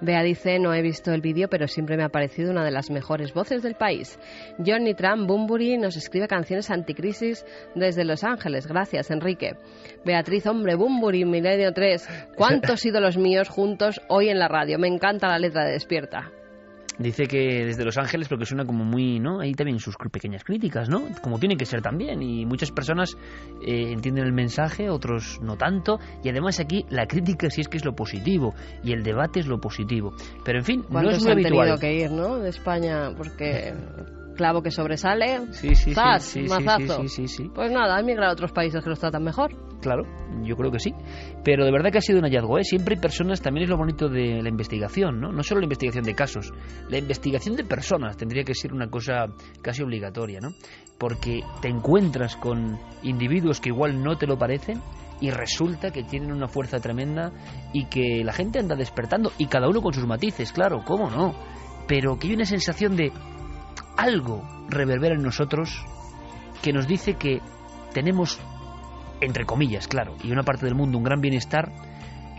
Bea dice: no he visto el vídeo, pero siempre me ha parecido una de las mejores voces del país. Johnny Trump, Bunbury nos escribe canciones anticrisis desde Los Ángeles. Gracias, Enrique. Beatriz, hombre, Bunbury, Milenio 3. ¿Cuántos ídolos míos juntos hoy en la radio? Me encanta la letra de Despierta. Dice que desde Los Ángeles, porque suena como muy, ¿no? Hay también sus pequeñas críticas, ¿no? Como tiene que ser también. Y muchas personas entienden el mensaje, otros no tanto. Y además aquí la crítica sí es que es lo positivo. Y el debate es lo positivo. Pero en fin, no es muy habitual. ¿Cuántos han tenido que ir, no? De España, porque... clavo que sobresale, mazazo. Sí. Pues nada, han migrado a otros países que los tratan mejor. Claro, yo creo que sí. Pero de verdad que ha sido un hallazgo, ¿eh? Siempre hay personas, también es lo bonito de la investigación, ¿no? No solo la investigación de casos, la investigación de personas tendría que ser una cosa casi obligatoria, ¿no? Porque te encuentras con individuos que igual no te lo parecen y resulta que tienen una fuerza tremenda y que la gente anda despertando, y cada uno con sus matices, claro, ¿cómo no? Pero que hay una sensación de... algo reverbera en nosotros que nos dice que tenemos, entre comillas, claro, y una parte del mundo, un gran bienestar.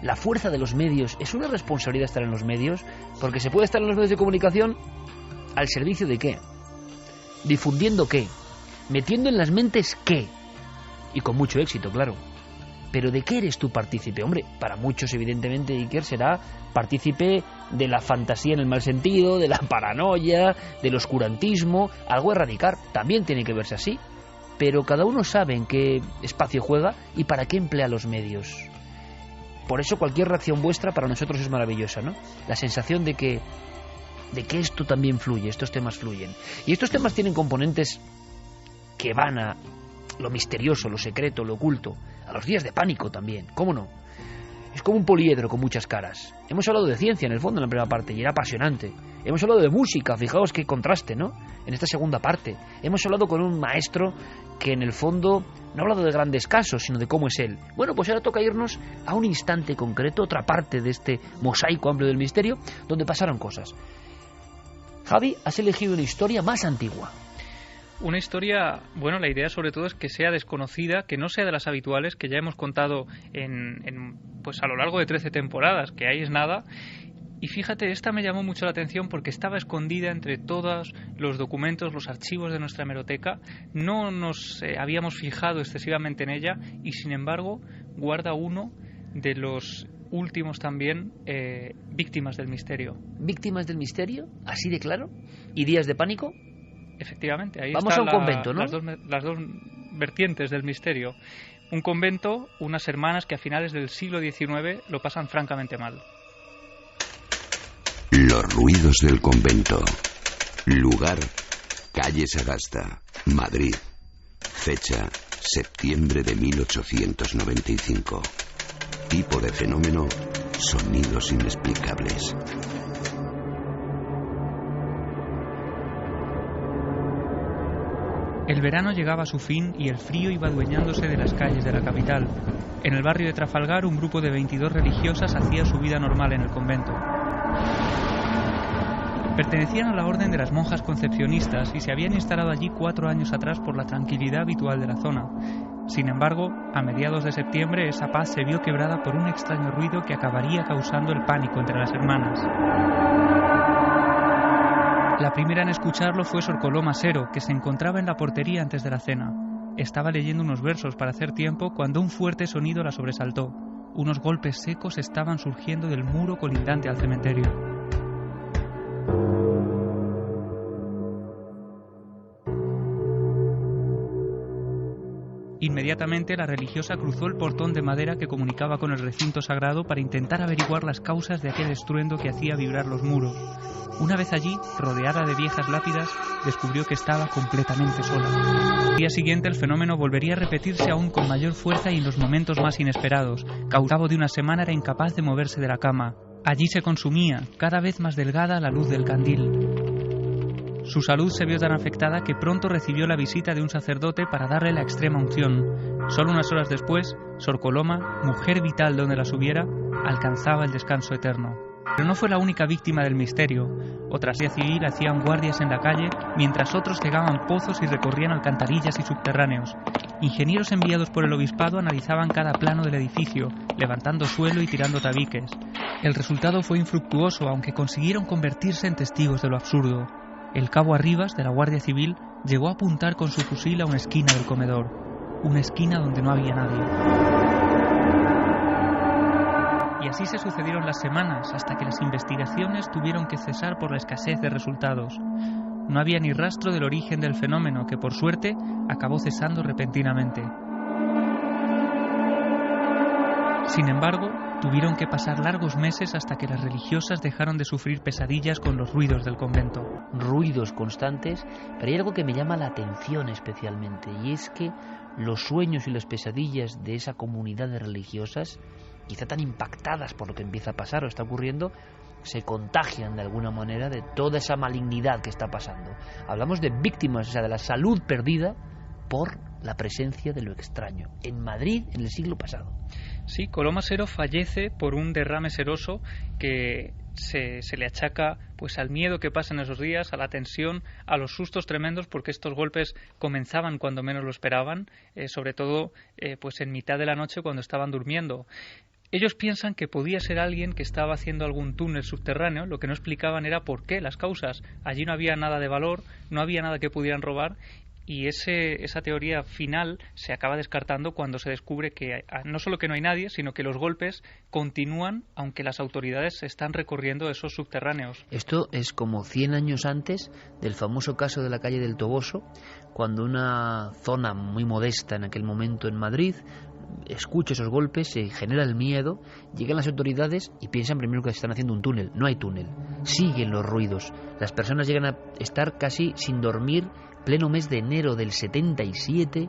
La fuerza de los medios, es una responsabilidad estar en los medios, porque se puede estar en los medios de comunicación al servicio de qué, difundiendo qué, metiendo en las mentes qué, y con mucho éxito, claro. Pero ¿de qué eres tú partícipe? Hombre, para muchos evidentemente Iker será partícipe de la fantasía en el mal sentido, de la paranoia, del oscurantismo, algo a erradicar. También tiene que verse así. Pero cada uno sabe en qué espacio juega y para qué emplea los medios. Por eso cualquier reacción vuestra para nosotros es maravillosa, ¿no? La sensación de que esto también fluye, estos temas fluyen. Y estos temas tienen componentes que van a lo misterioso, lo secreto, lo oculto, a los días de pánico también, ¿cómo no? Es como un poliedro con muchas caras. Hemos hablado de ciencia en el fondo en la primera parte y era apasionante. Hemos hablado de música, fijaos qué contraste, ¿no? En esta segunda parte. Hemos hablado con un maestro que en el fondo no ha hablado de grandes casos, sino de cómo es él. Bueno, pues ahora toca irnos a un instante concreto, otra parte de este mosaico amplio del misterio, donde pasaron cosas. Javi, has elegido una historia más antigua. Una historia, bueno, la idea sobre todo es que sea desconocida, que no sea de las habituales, que ya hemos contado pues a lo largo de 13 temporadas, que ahí es nada. Y fíjate, esta me llamó mucho la atención porque estaba escondida entre todos los documentos, los archivos de nuestra hemeroteca. No nos habíamos fijado excesivamente en ella y, sin embargo, guarda uno de los últimos también víctimas del misterio. ¿Víctimas del misterio? ¿Así de claro? ¿Y días de pánico? Efectivamente, ahí vamos a un convento, ¿no? Las dos vertientes del misterio. Un convento, unas hermanas que a finales del siglo XIX lo pasan francamente mal. Los ruidos del convento. Lugar, calle Sagasta, Madrid. Fecha, septiembre de 1895. Tipo de fenómeno, sonidos inexplicables. El verano llegaba a su fin y el frío iba adueñándose de las calles de la capital. En el barrio de Trafalgar, un grupo de 22 religiosas hacía su vida normal en el convento. Pertenecían a la orden de las monjas concepcionistas y se habían instalado allí 4 años atrás por la tranquilidad habitual de la zona. Sin embargo, a mediados de septiembre esa paz se vio quebrada por un extraño ruido que acabaría causando el pánico entre las hermanas. La primera en escucharlo fue Sor Coloma Sero, que se encontraba en la portería antes de la cena. Estaba leyendo unos versos para hacer tiempo cuando un fuerte sonido la sobresaltó. Unos golpes secos estaban surgiendo del muro colindante al cementerio. Inmediatamente la religiosa cruzó el portón de madera que comunicaba con el recinto sagrado para intentar averiguar las causas de aquel estruendo que hacía vibrar los muros. Una vez allí, rodeada de viejas lápidas, descubrió que estaba completamente sola. Al día siguiente el fenómeno volvería a repetirse aún con mayor fuerza y en los momentos más inesperados. Al cabo de una semana era incapaz de moverse de la cama. Allí se consumía, cada vez más delgada, la luz del candil. Su salud se vio tan afectada que pronto recibió la visita de un sacerdote para darle la extrema unción. Solo unas horas después, Sor Coloma, mujer vital donde las hubiera, alcanzaba el descanso eterno. Pero no fue la única víctima del misterio. Otras guardias civiles hacían guardias en la calle, mientras otros cegaban pozos y recorrían alcantarillas y subterráneos. Ingenieros enviados por el obispado analizaban cada plano del edificio, levantando suelo y tirando tabiques. El resultado fue infructuoso, aunque consiguieron convertirse en testigos de lo absurdo. El cabo Arribas, de la Guardia Civil, llegó a apuntar con su fusil a una esquina del comedor. Una esquina donde no había nadie. Y así se sucedieron las semanas, hasta que las investigaciones tuvieron que cesar por la escasez de resultados. No había ni rastro del origen del fenómeno, que por suerte acabó cesando repentinamente. Sin embargo, tuvieron que pasar largos meses hasta que las religiosas dejaron de sufrir pesadillas con los ruidos del convento. Ruidos constantes, pero hay algo que me llama la atención especialmente, y es que los sueños y las pesadillas de esa comunidad de religiosas, quizá tan impactadas por lo que empieza a pasar o está ocurriendo, se contagian de alguna manera de toda esa malignidad que está pasando. Hablamos de víctimas, o sea, de la salud perdida por la presencia de lo extraño. En Madrid, en el siglo pasado. Sí, Coloma Sero fallece por un derrame seroso que se le achaca pues al miedo que pasa en esos días, a la tensión, a los sustos tremendos, porque estos golpes comenzaban cuando menos lo esperaban, sobre todo pues en mitad de la noche cuando estaban durmiendo. Ellos piensan que podía ser alguien que estaba haciendo algún túnel subterráneo. Lo que no explicaban era por qué, las causas. Allí no había nada de valor, no había nada que pudieran robar. Y esa teoría final se acaba descartando cuando se descubre que no solo que no hay nadie, sino que los golpes continúan aunque las autoridades están recorriendo esos subterráneos. Esto es como 100 años antes del famoso caso de la calle del Toboso, cuando una zona muy modesta en aquel momento en Madrid escucha esos golpes, se genera el miedo, llegan las autoridades y piensan primero que están haciendo un túnel. No hay túnel, siguen los ruidos. Las personas llegan a estar casi sin dormir pleno mes de enero del 77.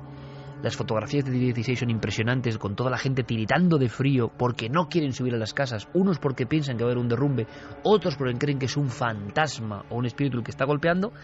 Las fotografías de 16 son impresionantes, con toda la gente tiritando de frío porque no quieren subir a las casas, unos porque piensan que va a haber un derrumbe, otros porque creen que es un fantasma o un espíritu el que está golpeando,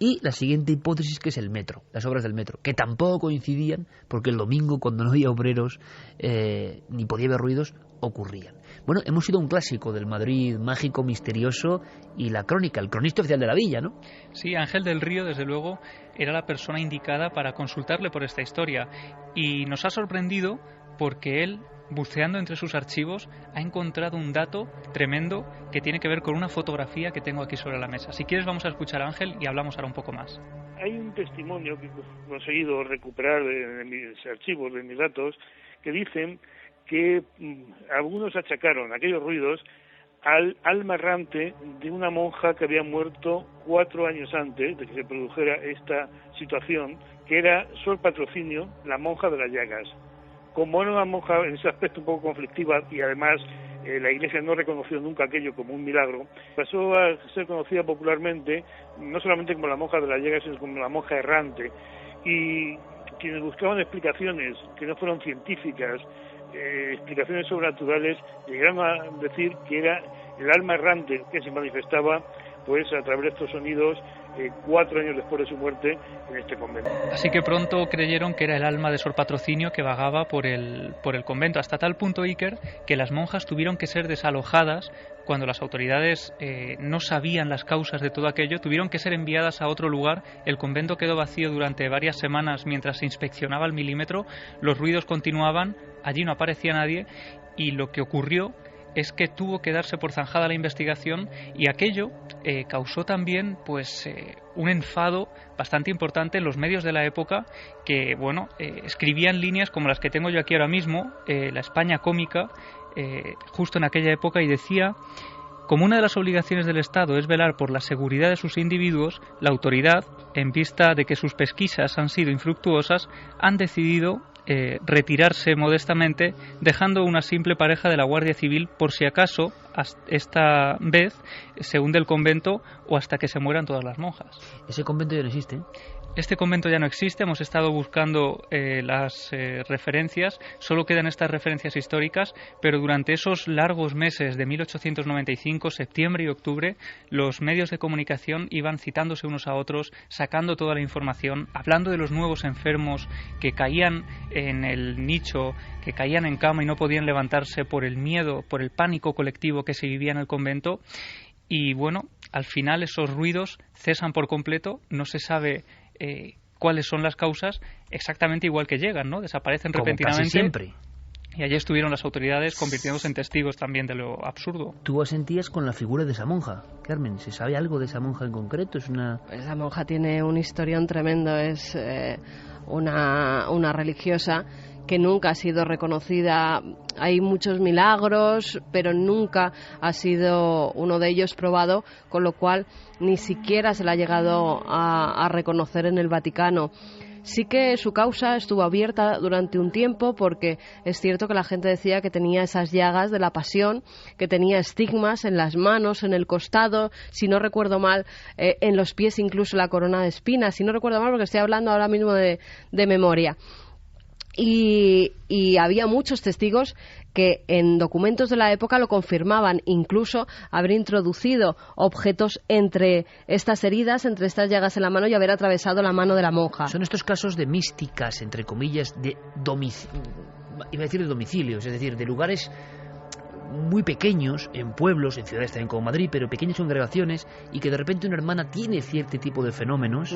y la siguiente hipótesis, que es el metro, las obras del metro, que tampoco coincidían porque el domingo, cuando no había obreros ni podía haber ruidos, ocurrían. Bueno, hemos sido un clásico del Madrid mágico, misterioso, y la crónica, el cronista oficial de la villa, ¿no? Sí, Ángel del Río, desde luego, era la persona indicada para consultarle por esta historia, y nos ha sorprendido porque él, buceando entre sus archivos, ha encontrado un dato tremendo que tiene que ver con una fotografía que tengo aquí sobre la mesa. Si quieres, vamos a escuchar a Ángel y hablamos ahora un poco más. Hay un testimonio que he conseguido recuperar de mis archivos, de mis datos, que dicen que algunos achacaron aquellos ruidos al alma errante de una monja que había muerto 4 años antes de que se produjera esta situación, que era Sor Patrocinio, la monja de las Llagas. Como era una monja en ese aspecto un poco conflictiva y además la Iglesia no reconoció nunca aquello como un milagro, pasó a ser conocida popularmente no solamente como la monja de las Llagas, sino como la monja errante. Y quienes buscaban explicaciones que no fueron científicas, explicaciones sobrenaturales, llegaron a decir que era el alma errante que se manifestaba pues a través de estos sonidos 4 años después de su muerte en este convento. Así que pronto creyeron que era el alma de Sor Patrocinio que vagaba por el convento, hasta tal punto, Iker, que las monjas tuvieron que ser desalojadas cuando las autoridades no sabían las causas de todo aquello, tuvieron que ser enviadas a otro lugar. El convento quedó vacío durante varias semanas mientras se inspeccionaba al milímetro, los ruidos continuaban, allí no aparecía nadie, y lo que ocurrió es que tuvo que darse por zanjada la investigación, y aquello causó también un enfado bastante importante en los medios de la época, que escribían líneas como las que tengo yo aquí ahora mismo, la España cómica, justo en aquella época, y decía: como una de las obligaciones del Estado es velar por la seguridad de sus individuos, la autoridad, en vista de que sus pesquisas han sido infructuosas, han decidido retirarse modestamente, dejando una simple pareja de la Guardia Civil por si acaso esta vez se hunde el convento o hasta que se mueran todas las monjas. Ese convento ya no existe. Este convento ya no existe, hemos estado buscando las referencias, solo quedan estas referencias históricas, pero durante esos largos meses de 1895, septiembre y octubre, los medios de comunicación iban citándose unos a otros, sacando toda la información, hablando de los nuevos enfermos que caían en el nicho, que caían en cama y no podían levantarse por el miedo, por el pánico colectivo que se vivía en el convento. Y al final esos ruidos cesan por completo, no se sabe cuáles son las causas, exactamente igual que llegan, ¿no? Desaparecen repentinamente. Casi siempre. Y allí estuvieron las autoridades convirtiéndose en testigos también de lo absurdo. ¿Tú asentías con la figura de esa monja, Carmen? ¿Se sabe algo de esa monja en concreto? Esa monja tiene un historión tremendo, es una religiosa que nunca ha sido reconocida. Hay muchos milagros, pero nunca ha sido uno de ellos probado, con lo cual ni siquiera se la ha llegado a reconocer en el Vaticano. Sí que su causa estuvo abierta durante un tiempo, porque es cierto que la gente decía que tenía esas llagas de la pasión, que tenía estigmas en las manos, en el costado, si no recuerdo mal, en los pies incluso la corona de espinas, si no recuerdo mal, porque estoy hablando ahora mismo de memoria. Y había muchos testigos que en documentos de la época lo confirmaban, incluso haber introducido objetos entre estas heridas, entre estas llagas en la mano, y haber atravesado la mano de la monja. Son estos casos de místicas, entre comillas, iba a decir de domicilios, es decir, de lugares muy pequeños, en pueblos, en ciudades también como Madrid, pero pequeñas congregaciones, y que de repente una hermana tiene cierto tipo de fenómenos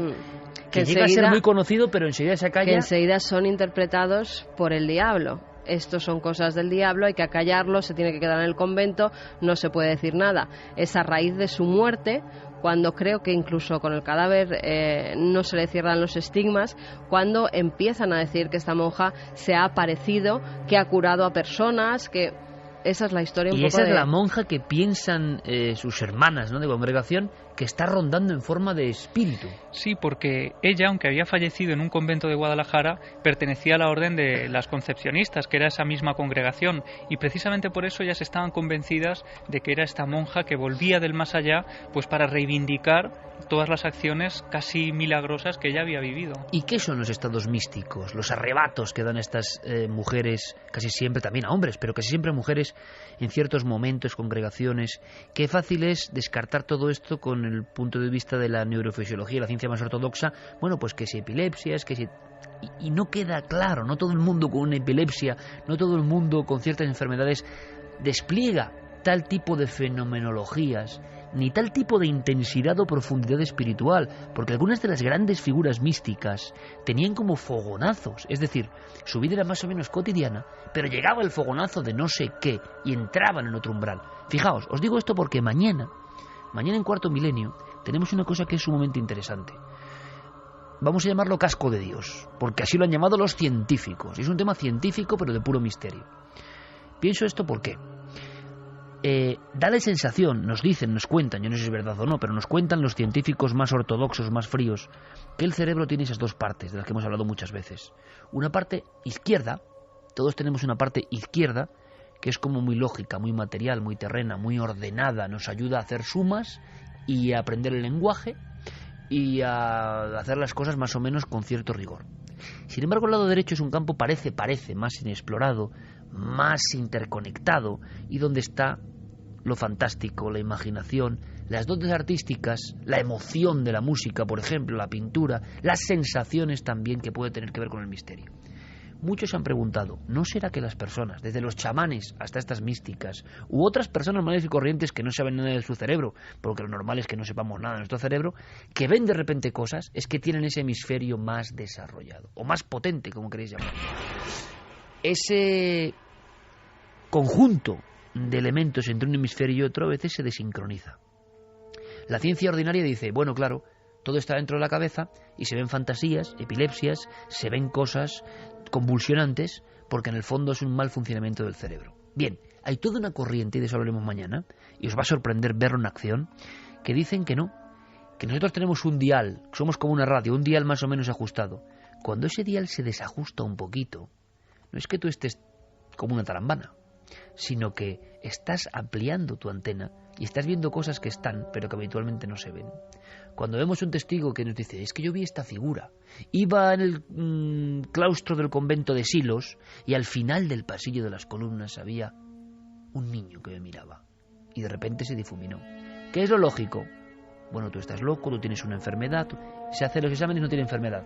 que llega a ser muy conocido, pero enseguida se acalla. Que enseguida son interpretados por el diablo. Estos son cosas del diablo, hay que acallarlo, se tiene que quedar en el convento, no se puede decir nada. Es a raíz de su muerte, cuando creo que incluso con el cadáver no se le cierran los estigmas, cuando empiezan a decir que esta monja se ha aparecido, que ha curado a personas, que... Esa es la historia un poco. Y esa es la monja que piensan sus hermanas, ¿no?, de congregación, que está rondando en forma de espíritu. Sí, porque ella, aunque había fallecido en un convento de Guadalajara, pertenecía a la orden de las concepcionistas, que era esa misma congregación, y precisamente por eso ellas estaban convencidas de que era esta monja que volvía del más allá, pues para reivindicar todas las acciones casi milagrosas que ella había vivido. ¿Y qué son los estados místicos, los arrebatos que dan estas mujeres, casi siempre también a hombres, pero casi siempre a mujeres en ciertos momentos, congregaciones? Qué fácil es descartar todo esto con el punto de vista de la neurofisiología, la ciencia más ortodoxa. Bueno, pues que si epilepsias, que si... Y no queda claro, no todo el mundo con una epilepsia, no todo el mundo con ciertas enfermedades despliega tal tipo de fenomenologías, ni tal tipo de intensidad o profundidad espiritual, porque algunas de las grandes figuras místicas tenían como fogonazos, es decir, su vida era más o menos cotidiana, pero llegaba el fogonazo de no sé qué y entraban en otro umbral. Fijaos, os digo esto porque mañana en Cuarto Milenio tenemos una cosa que es sumamente interesante. Vamos a llamarlo casco de Dios, porque así lo han llamado los científicos. Es un tema científico, pero de puro misterio. Pienso esto porque da la sensación, nos dicen, nos cuentan, yo no sé si es verdad o no, pero nos cuentan los científicos más ortodoxos, más fríos, que el cerebro tiene esas dos partes, de las que hemos hablado muchas veces. Una parte izquierda, todos tenemos una parte izquierda, que es como muy lógica, muy material, muy terrena, muy ordenada, nos ayuda a hacer sumas y a aprender el lenguaje y a hacer las cosas más o menos con cierto rigor. Sin embargo, el lado derecho es un campo parece más inexplorado, más interconectado, y donde está lo fantástico, la imaginación, las dotes artísticas, la emoción de la música, por ejemplo, la pintura, las sensaciones también que puede tener que ver con el misterio. Muchos se han preguntado, ¿no será que las personas, desde los chamanes hasta estas místicas, u otras personas normales y corrientes que no saben nada de su cerebro, porque lo normal es que no sepamos nada de nuestro cerebro, que ven de repente cosas, es que tienen ese hemisferio más desarrollado, o más potente, como queréis llamarlo? Ese conjunto de elementos entre un hemisferio y otro a veces se desincroniza. La ciencia ordinaria dice, bueno, claro, todo está dentro de la cabeza y se ven fantasías, epilepsias, se ven cosas convulsionantes, porque en el fondo es un mal funcionamiento del cerebro. Bien, hay toda una corriente, y de eso hablaremos mañana, y os va a sorprender verlo en acción, que dicen que no, que nosotros tenemos un dial, somos como una radio, un dial más o menos ajustado. Cuando ese dial se desajusta un poquito, no es que tú estés como una tarambana, sino que estás ampliando tu antena y estás viendo cosas que están, pero que habitualmente no se ven. Cuando vemos un testigo que nos dice, es que yo vi esta figura, iba en el claustro del convento de Silos y al final del pasillo de las columnas había un niño que me miraba y de repente se difuminó. ¿Qué es lo lógico? Bueno, tú estás loco, tú tienes una enfermedad, se hace los exámenes y no tiene enfermedad.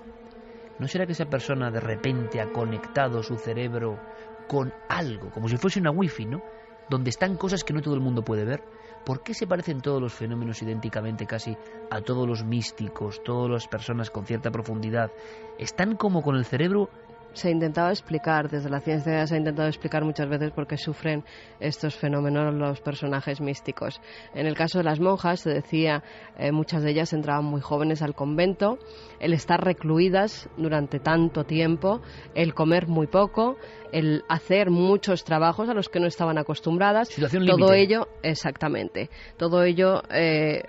¿No será que esa persona de repente ha conectado su cerebro con algo, como si fuese una wifi, ¿no? Donde están cosas que no todo el mundo puede ver? ¿Por qué se parecen todos los fenómenos idénticamente casi a todos los místicos, todas las personas con cierta profundidad? Están como con el cerebro... Se ha intentado explicar, desde la ciencia se ha intentado explicar muchas veces por qué sufren estos fenómenos los personajes místicos. En el caso de las monjas, se decía, muchas de ellas entraban muy jóvenes al convento, el estar recluidas durante tanto tiempo, el comer muy poco, el hacer muchos trabajos a los que no estaban acostumbradas. Situación todo límite. ello, exactamente, todo ello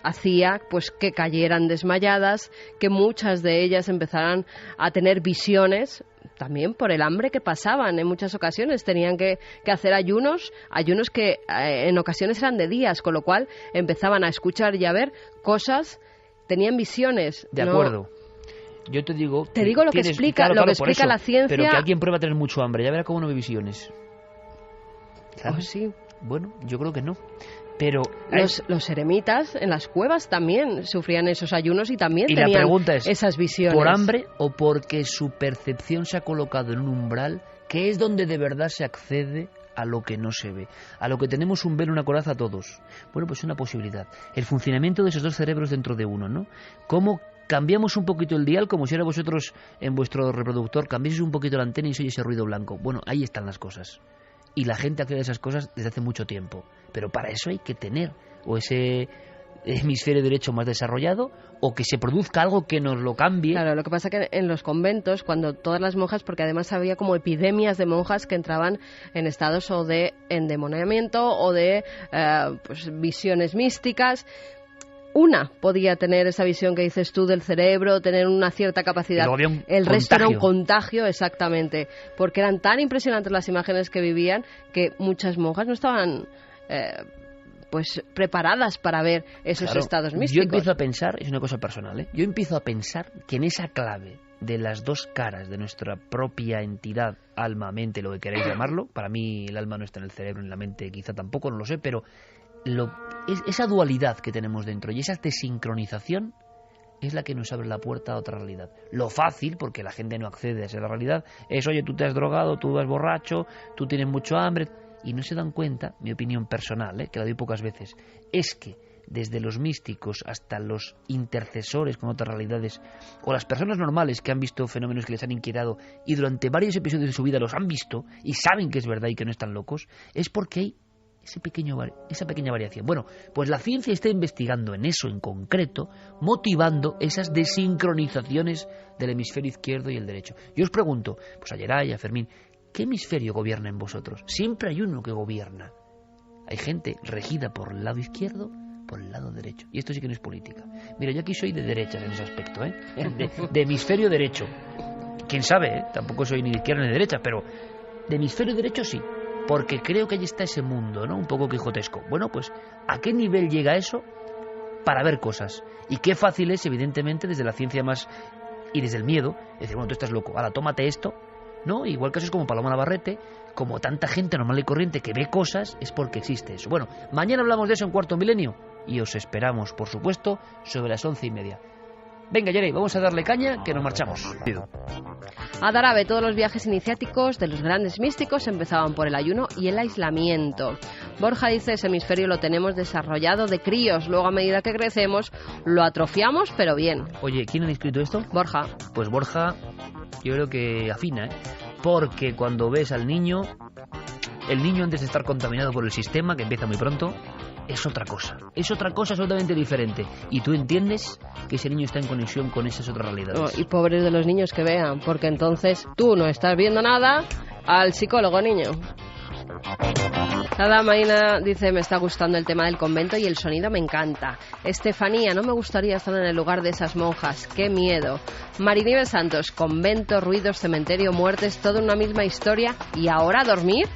hacía pues que cayeran desmayadas, que muchas de ellas empezaran a tener visiones, también por el hambre que pasaban. En muchas ocasiones tenían que hacer ayunos que en ocasiones eran de días, con lo cual empezaban a escuchar y a ver cosas, tenían visiones. De acuerdo. Yo te digo... Te digo lo que explica, claro, lo que por explica eso, la ciencia... Pero que alguien prueba a tener mucho hambre, ya verá cómo no ve visiones. Oh, sí. Bueno, yo creo que no. Pero los eremitas en las cuevas también sufrían esos ayunos y también tenían la pregunta es, esas visiones. ¿por hambre o porque su percepción se ha colocado en un umbral que es donde de verdad se accede a lo que no se ve, a lo que tenemos un velo, una coraza todos? Bueno, pues es una posibilidad. El funcionamiento de esos dos cerebros dentro de uno, ¿no? ¿Cómo cambiamos un poquito el dial, como si ahora vosotros en vuestro reproductor cambiéis un poquito la antena y se oye ese ruido blanco? Bueno, ahí están las cosas. Y la gente accede a esas cosas desde hace mucho tiempo. Pero para eso hay que tener o ese hemisferio derecho más desarrollado o que se produzca algo que nos lo cambie. Claro, lo que pasa que en los conventos, cuando todas las monjas, porque además había como epidemias de monjas que entraban en estados o de endemoniamiento o de pues, visiones místicas. Una podía tener esa visión que dices tú del cerebro, tener una cierta capacidad. El resto era un contagio, exactamente, porque eran tan impresionantes las imágenes que vivían que muchas monjas no estaban pues preparadas para ver esos estados místicos. Yo empiezo a pensar, es una cosa personal, yo empiezo a pensar que en esa clave de las dos caras de nuestra propia entidad, alma, mente, lo que queráis llamarlo, para mí el alma no está en el cerebro, en la mente quizá tampoco, no lo sé, pero esa dualidad que tenemos dentro y esa desincronización es la que nos abre la puerta a otra realidad. Lo fácil, porque la gente no accede a esa realidad, es, oye, tú te has drogado, tú vas borracho, tú tienes mucho hambre, y no se dan cuenta, mi opinión personal, que la doy pocas veces, es que desde los místicos hasta los intercesores con otras realidades, o las personas normales que han visto fenómenos que les han inquietado y durante varios episodios de su vida los han visto y saben que es verdad y que no están locos, es porque hay esa pequeña variación. Bueno, pues la ciencia está investigando en eso en concreto, motivando esas desincronizaciones del hemisferio izquierdo y el derecho. Yo os pregunto, pues a Yeray, a Fermín, ¿qué hemisferio gobierna en vosotros? Siempre hay uno que gobierna. Hay gente regida por el lado izquierdo, por el lado derecho. Y esto sí que no es política. Mira, yo aquí soy de derechas en ese aspecto, de hemisferio derecho. Quién sabe, tampoco soy ni de izquierda ni de derecha, pero de hemisferio derecho sí. Porque creo que ahí está ese mundo, ¿no? Un poco quijotesco. Bueno, pues, ¿a qué nivel llega eso para ver cosas? Y qué fácil es, evidentemente, desde la ciencia más y desde el miedo, decir, bueno, tú estás loco, ahora tómate esto, ¿no? Igual casos como Paloma Navarrete, como tanta gente normal y corriente que ve cosas, es porque existe eso. Bueno, mañana hablamos de eso en Cuarto Milenio y os esperamos, por supuesto, sobre las 11:30. Venga, Yere, vamos a darle caña, que nos marchamos. A Darabe, todos los viajes iniciáticos de los grandes místicos empezaban por el ayuno y el aislamiento. Borja dice, ese hemisferio lo tenemos desarrollado de críos, luego a medida que crecemos lo atrofiamos, pero bien. Oye, ¿quién ha escrito esto? Borja. Pues Borja, yo creo que afina, ¿eh? Porque cuando ves al niño, el niño antes de estar contaminado por el sistema, que empieza muy pronto, es otra cosa absolutamente diferente. Y tú entiendes que ese niño está en conexión con esas otras realidades. Y pobres de los niños que vean, porque entonces tú no estás viendo nada al psicólogo niño. Nada, Maina dice, me está gustando el tema del convento y el sonido me encanta. Estefanía, no me gustaría estar en el lugar de esas monjas, qué miedo. Marinieves Santos, convento, ruidos, cementerio, muertes, todo en una misma historia. ¿Y ahora dormir?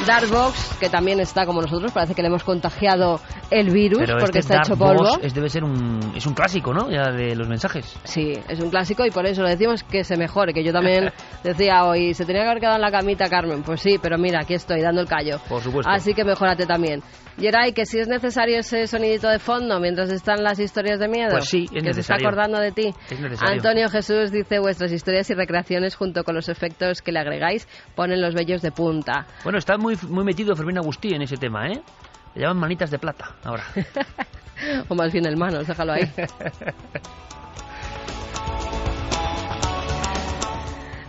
Darkbox, que también está como nosotros, parece que le hemos contagiado el virus. Pero porque este está hecho polvo. Debe ser es un clásico, ¿no? Ya de los mensajes. Sí, es un clásico y por eso le decimos que se mejore, que yo también decía hoy, se tenía que haber quedado en la camita Carmen. Pues sí, pero mira, aquí estoy dando el callo. Por supuesto. Así que mejórate también. Yeray, que si es necesario ese sonidito de fondo mientras están las historias de miedo. Pues sí, es que necesario. Se está acordando de ti. Es necesario. Antonio Jesús dice, vuestras historias y recreaciones junto con los efectos que le agregáis ponen los vellos de punta. Bueno, está muy metido Fermín Agustí en ese tema, ¿eh? Le llaman manitas de plata ahora. O más bien el manos, déjalo ahí.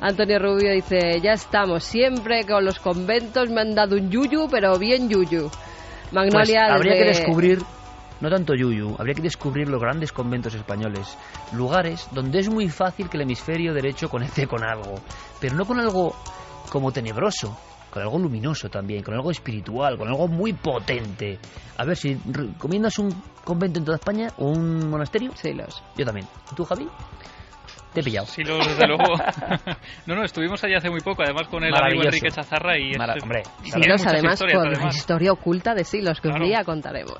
Antonio Rubio dice, ya estamos, siempre con los conventos me han dado un yuyu, pero bien yuyu. Magnolia, pues habría que descubrir, no tanto yuyu, habría que descubrir los grandes conventos españoles, lugares donde es muy fácil que el hemisferio derecho conecte con algo, pero no con algo como tenebroso, con algo luminoso también, con algo espiritual, con algo muy potente. A ver, si recomiendas un convento en toda España o un monasterio. Sí, yo también. ¿Tú, Javi? Te he pillado. Sí, desde luego. No, estuvimos allí hace muy poco, además con el amigo Enrique Chazarra y hombre, Silos, además con la historia oculta de Silos, que un día contaremos.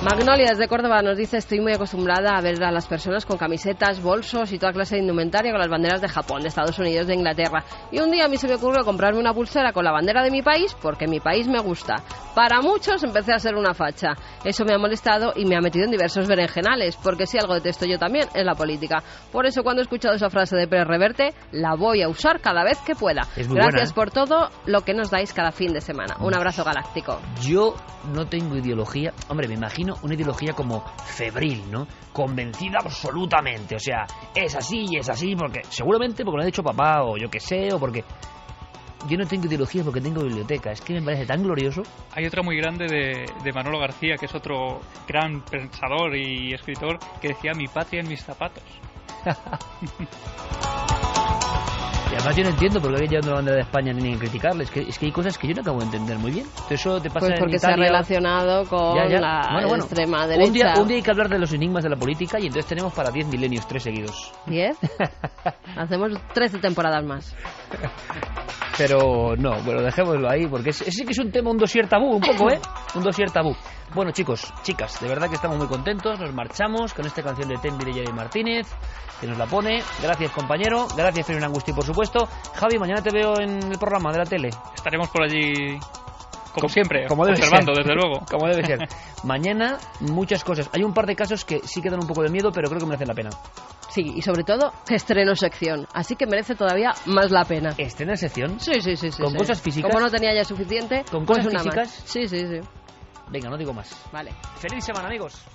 Magnolia desde Córdoba nos dice, estoy muy acostumbrada a ver a las personas con camisetas, bolsos y toda clase de indumentaria con las banderas de Japón, de Estados Unidos, de Inglaterra. Y un día a mí se me ocurrió comprarme una pulsera con la bandera de mi país porque mi país me gusta. Para muchos empecé a ser una facha. Eso me ha molestado y me ha metido en diversos berenjenales, porque si algo detesto yo también es la política. Por eso cuando he escuchado esa frase de Pérez Reverte, la voy a usar cada vez que pueda. Gracias por todo lo que nos dais cada fin de semana. Un abrazo galáctico. Yo no tengo ideología, hombre, me imagino una ideología como febril, ¿no? Convencida absolutamente, o sea, es así y es así porque seguramente porque lo ha dicho papá o yo qué sé, o porque yo no tengo ideología porque tengo biblioteca, es que me parece tan glorioso. Hay otra muy grande de Manolo García, que es otro gran pensador y escritor, que decía, mi patria en mis zapatos. Y además yo no entiendo por qué había llevado la bandera de España ni en criticarle. Es que hay cosas que yo no acabo de entender muy bien. Eso te pasa pues porque en Italia. Se ha relacionado con la extrema derecha. Un día hay que hablar de los enigmas de la política y entonces tenemos para 10 milenios, 3 seguidos. ¿10? Hacemos 13 temporadas más. Pero no, bueno, dejémoslo ahí porque sí que es un tema, un dossier tabú, un poco, ¿eh? Un dossier tabú. Bueno, chicos, chicas, de verdad que estamos muy contentos. Nos marchamos con esta canción de Tenby de Jerry Martínez, que nos la pone. Gracias, compañero. Gracias, Fermín Agustí, por supuesto. Javi, mañana te veo en el programa de la tele. Estaremos por allí, como siempre, como debe observando, ser. Desde luego. Como debe ser. Mañana, muchas cosas. Hay un par de casos que sí que dan un poco de miedo, pero creo que merecen la pena. Sí, y sobre todo, estreno sección. Así que merece todavía más la pena. ¿Estrena sección? Sí. ¿Con cosas físicas? Como no tenía ya suficiente. ¿Con cosas pues físicas? Más. Sí. Venga, no digo más. Vale. Feliz semana, amigos.